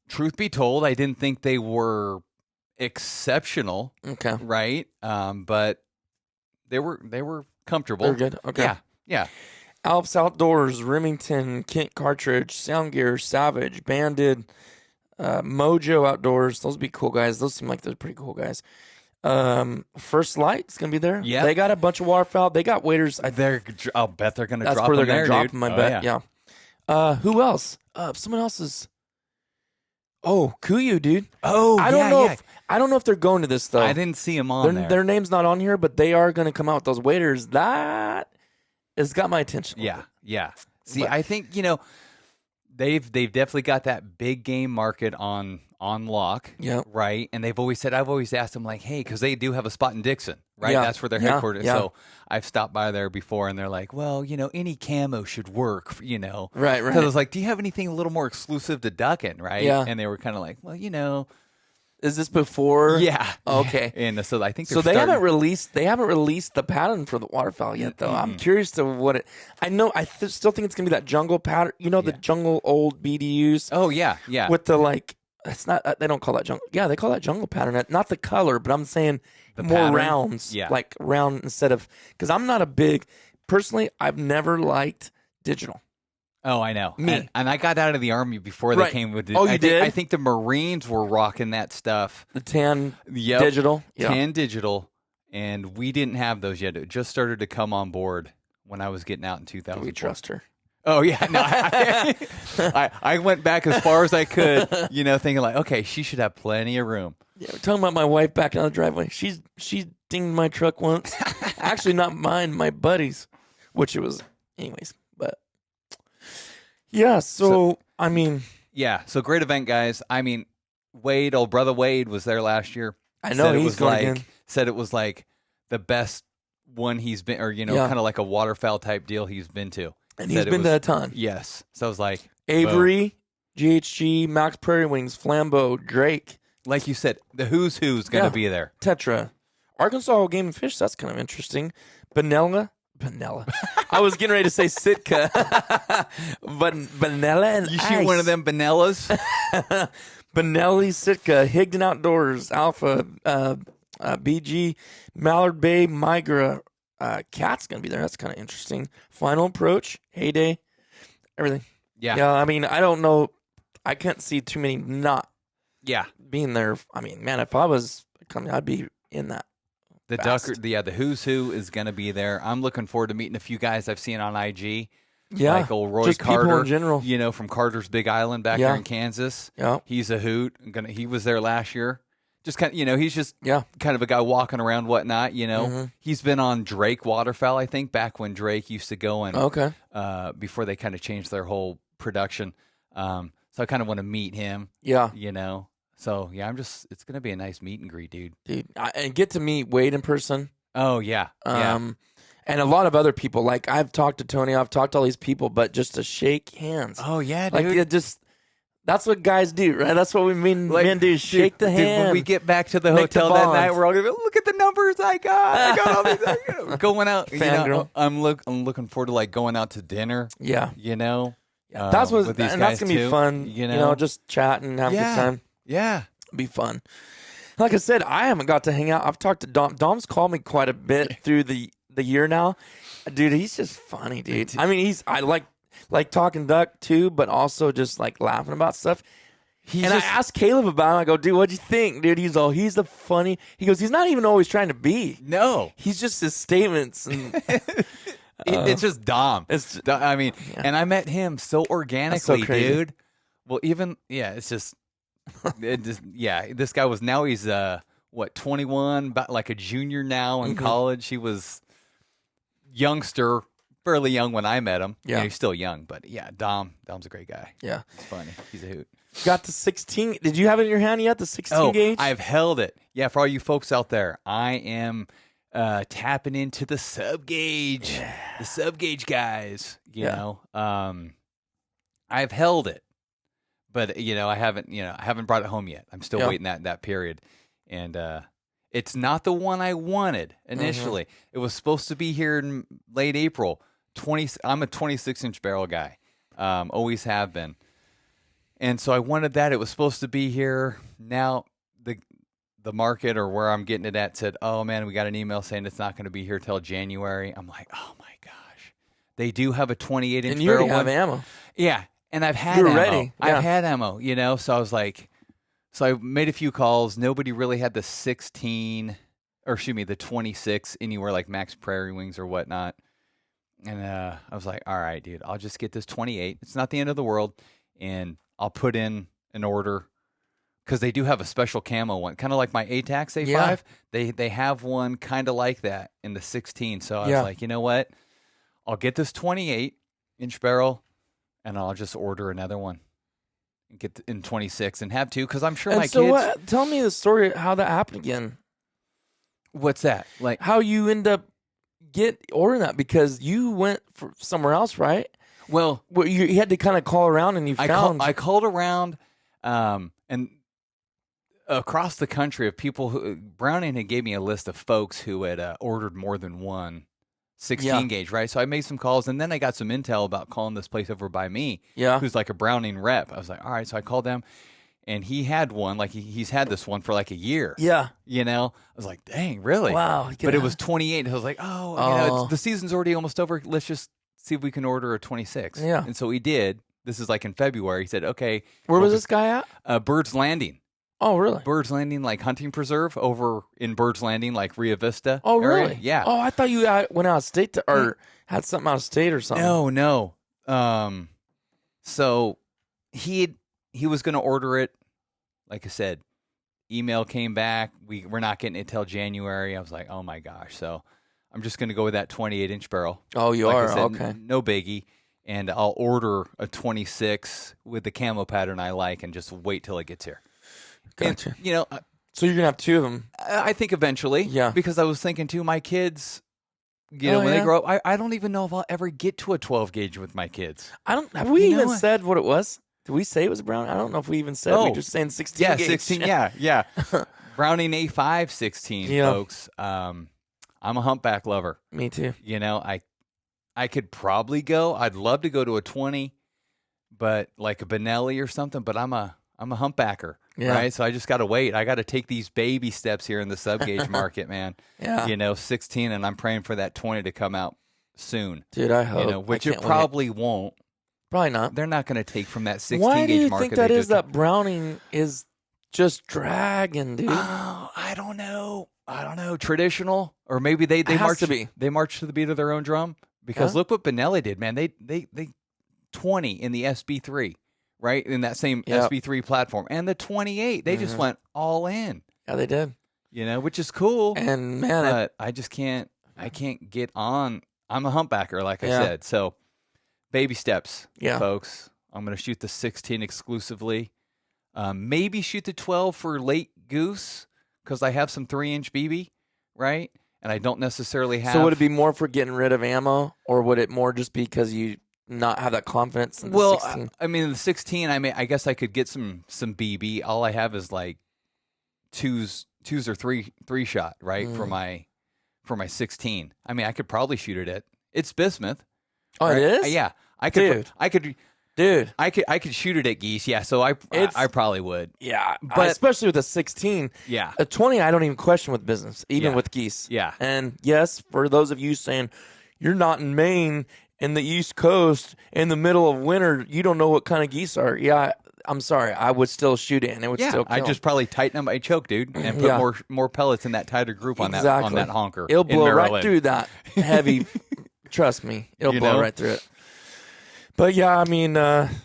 truth be told, I didn't think they were exceptional. Okay. Right. But they were comfortable. They're good. Okay. Yeah. Alps Outdoors, Remington, Kent Cartridge, Sound Gear, Savage, Banded, Mojo Outdoors. Those would be cool guys. Those seem like they're pretty cool guys. First Light's gonna be there. Yeah. They got a bunch of waterfowl. They got waders. I'll bet they're gonna drop them. That's where they're gonna drop dude. them. I bet. Yeah. Who else? Someone else is. Oh, Kuyu, dude. Oh, I don't know if they're going to this though. I didn't see them on there. Their name's not on here, but they are going to come out with those waders. That has got my attention. Yeah. See, I think they've definitely got that big game market on lock. Yeah. Right. And I've always asked them like, hey, because they do have a spot in Dixon, right? Yeah. That's where their headquarters. Yeah. So I've stopped by there before, and they're like, well, any camo should work, Right. So I was like, do you have anything a little more exclusive to ducking, right? Yeah. And they were kind of like, well, Is this before? Yeah. Okay. And so I think they haven't released the pattern for the waterfowl yet, though. I'm curious to what it. I know. I still think it's gonna be that jungle pattern. The jungle old BDUs. Oh yeah. With the It's not. They don't call that jungle. Yeah, they call that jungle pattern. Not the color, but I'm saying The more pattern? rounds. Yeah. Like round instead of, because I'm not a big. Personally, I've never liked digital. Oh, I know. Me. And I got out of the Army before they came with it. Oh, you did? I think the Marines were rocking that stuff. The tan Yep. digital. Tan digital, and we didn't have those yet. It just started to come on board when I was getting out in 2004. We trust her. Oh, yeah. No, I went back as far as I could, thinking like, okay, she should have plenty of room. Yeah, we're talking about my wife back on the driveway. She dinged my truck once. Actually, not mine, my buddy's, which it was, anyways. But yeah, so I mean, yeah. So great event, guys. I mean, Wade, old brother Wade, was there last year. I know he's going again. Said it was like the best one he's been, or kind of like a waterfowl type deal he's been to. And he's been to a ton. Yes. So I was like, Avery, GHG, Max Prairie Wings, Flambeau, Drake. Like you said, the who's going to be there. Tetra. Arkansas Game and Fish, that's kind of interesting. Benella. I was getting ready to say Sitka. But Benella and You shoot one of them Benellas? Benelli, Sitka, Higdon Outdoors, Alpha, BG, Mallard Bay, Migra. Cat's going to be there. That's kind of interesting. Final Approach, Heyday, everything. Yeah. I mean, I don't know. I can't see too many not being there. I mean, man, if I was coming, I'd be in that. The Ducker, the who's who is going to be there. I'm looking forward to meeting a few guys I've seen on IG. Yeah. Like old Roy just Carter. People in general. From Carter's Big Island back there in Kansas. Yeah. He's a hoot. He was there last year. Just kind of, he's just kind of a guy walking around, whatnot, Mm-hmm. He's been on Drake Waterfowl, I think, back when Drake used to go and before they kind of changed their whole production. So I kind of want to meet him. Yeah. So, it's going to be a nice meet and greet, dude. And get to meet Wade in person. Oh, yeah. And a lot of other people. Like, I've talked to Tony, I've talked to all these people, but just to shake hands. Oh, yeah, dude. Like, it just... That's what guys do, right? That's what men do. Shake the hand. Dude, when we get back to the hotel that night, we're all going to be, look at the numbers I got. I got all these. Going out. I'm looking forward to, like, going out to dinner. Yeah. That's what, and that's going to be fun. Just chatting, having a good time. Yeah. Be fun. Like I said, I haven't got to hang out. I've talked to Dom. Dom's called me quite a bit through the year now. Dude, he's just funny, dude. I mean, I like talking duck too, but also just like laughing about stuff. I asked Caleb about him. I go, dude, what'd you think, dude? He's the funny. He goes, he's not even always trying to be. No, he's just his statements. And, it's just Dom. And I met him so organically, dude. Well, it's just, this guy was, now he's 21, about like a junior now in college. He was youngster. Fairly young when I met him. Yeah. He's still young, but Dom's a great guy. Yeah. He's funny. He's a hoot. Got the 16. Did you have it in your hand yet? The 16 gauge? I've held it. Yeah, for all you folks out there, I am tapping into the sub gauge. Yeah. The sub gauge guys, you know. I've held it. But I haven't brought it home yet. I'm still waiting that period. And it's not the one I wanted initially. It was supposed to be here in late April. I'm a 26-inch barrel guy. Always have been. And so I wanted that. It was supposed to be here. Now the market, or where I'm getting it at, said, oh, man, we got an email saying it's not going to be here till January. I'm like, oh, my gosh. They do have a 28-inch barrel. And you already have ammo. Yeah. And I've had ammo. Ready. Yeah. I've had ammo, So I was like, I made a few calls. Nobody really had the 26 anywhere like Max Prairie Wings or whatnot. And I was like, all right, dude, I'll just get this 28. It's not the end of the world. And I'll put in an order because they do have a special camo one, kind of like my ATAX A5. Yeah. They have one kind of like that in the 16. So I was like, you know what? I'll get this 28-inch barrel, and I'll just order another one. Get in 26 and have two, because I'm sure kids. Tell me the story how that happened again. What's that? Like how you end up ordering that, because you went for somewhere else, right? Well, you had to kind of call around, and I called around, and across the country of people who Browning had gave me a list of folks who had ordered more than one 16 gauge, right? So I made some calls, and then I got some intel about calling this place over by me, who's like a Browning rep. I was like, all right, so I called them, And he had one, like he's had this one for like a year. Yeah. You know, I was like, dang, really? Wow. But it was 28. I was like, the season's already almost over. Let's just see if we can order a 26. Yeah. And so we did. This is like in February. He said, okay. Where was this guy at? Bird's Landing. Oh, really? Bird's Landing, like hunting preserve over in Bird's Landing, like Rio Vista. Oh, area. really? Yeah. Oh, I thought you went out of state or had something out of state or something. No. So he was going to order it. Like I said, email came back. We're not getting it till January. I was like, oh my gosh. So I'm just going to go with that 28-inch barrel. Oh, you like are? I said, Okay. No biggie. And I'll order a 26 with the camo pattern I like and just wait till it gets here. Gotcha. And, you know, so you're going to have two of them? I think eventually. Yeah. Because I was thinking, too, my kids, when they grow up, I don't even know if I'll ever get to a 12 gauge with my kids. Have we even said what it was? Did we say it was a Browning? I don't know if we even said. We just saying 16 yeah, gauge. 16, yeah. Browning A5 16, folks. I'm a humpback lover. Me too. You know, I could probably go. I'd love to go to a 20, but like a Benelli or something, but I'm a humpbacker, right? So I just got to wait. I got to take these baby steps here in the sub-gauge market, man. Yeah. You know, 16, and I'm praying for that 20 to come out soon. Dude, I hope. You know, which it probably won't. Probably not. They're not going to take from that 16-gauge market. market. Why do you think that is that Browning is just dragging, dude? Oh, I don't know. Traditional, or maybe they march to the beat of their own drum. Because look what Benelli did, man. They 20 in the SB3, right? In that same SB3 platform. And the 28, they just went all in. Yeah, they did. You know, which is cool. And man, but I just can't get on. I'm a humpbacker, like I said. So baby steps, folks. I'm going to shoot the 16 exclusively. Maybe shoot the 12 for late goose because I have some 3-inch BB, right? And I don't necessarily have. So would it be more for getting rid of ammo, or would it more just because you not have that confidence in the 16? I mean, the 16, I guess I could get some BB. All I have is like twos or three shot, right? For my 16. I mean, I could probably shoot it it's bismuth. Oh, right? it is? Yeah. I could shoot it at geese. Yeah. So I probably would. Yeah. But especially with a 16. Yeah. A 20, I don't even question with business, even with geese. Yeah. And yes, for those of you saying you're not in Maine in the East Coast in the middle of winter, you don't know what kind of geese are. Yeah. I'm sorry. I would still shoot it, and it would still kill. I'd just probably tighten up my choke, dude, and put more pellets in that tighter group on that honker. It'll blow right through that heavy. Trust me, it'll blow right through it. But yeah, I mean, that's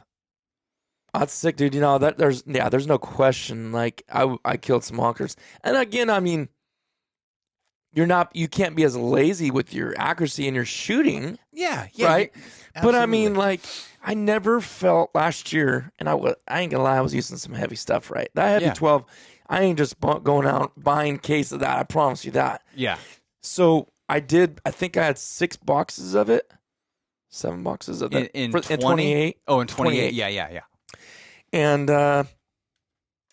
sick, dude. You know that there's no question. Like I killed some honkers, and again, I mean, you can't be as lazy with your accuracy and your shooting. Yeah, right. But I mean, like, I never felt last year, and I ain't gonna lie, I was using some heavy stuff, right? That heavy 12, I ain't just going out buying a case of that. I promise you that. Yeah. So I think I had 6 boxes of it, 7 boxes of that in 28. Oh, in 28. Yeah. And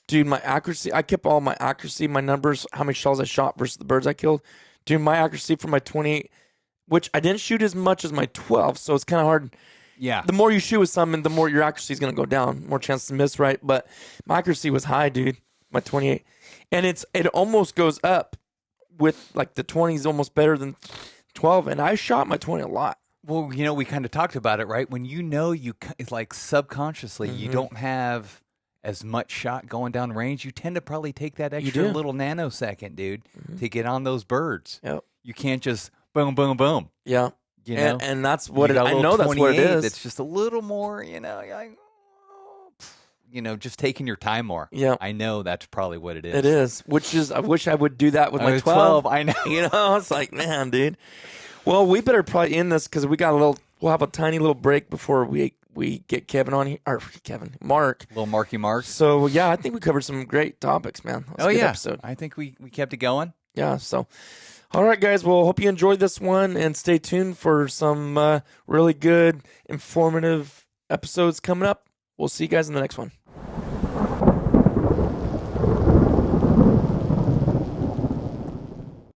dude, my accuracy, I kept all my accuracy, my numbers, how many shells I shot versus the birds I killed. Dude, my accuracy for my 28, which I didn't shoot as much as my 12, so it's kind of hard. Yeah. The more you shoot with something, the more your accuracy is going to go down, more chance to miss, right? But my accuracy was high, dude, my 28. And it almost goes up with, like, the 20 is almost better than 12, and I shot my 20 a lot. Well, you know, we kind of talked about it, right? When it's like subconsciously, you don't have as much shot going down range, you tend to probably take that extra little nanosecond, dude, to get on those birds. Yep. You can't just boom, boom, boom. Yeah. You know? And that's what I know that's what it is. It's just a little more, just taking your time more. Yeah. I know that's probably what it is. It is, I wish I would do that with my 12. I know. It's like, man, dude. Well, we better probably end this because we'll have a tiny little break before we get Kevin on here, or Mark. Little Marky Mark. So, yeah, I think we covered some great topics, man. That was a good episode. I think we kept it going. Yeah, so, all right, guys. Well, hope you enjoyed this one, and stay tuned for some really good, informative episodes coming up. We'll see you guys in the next one.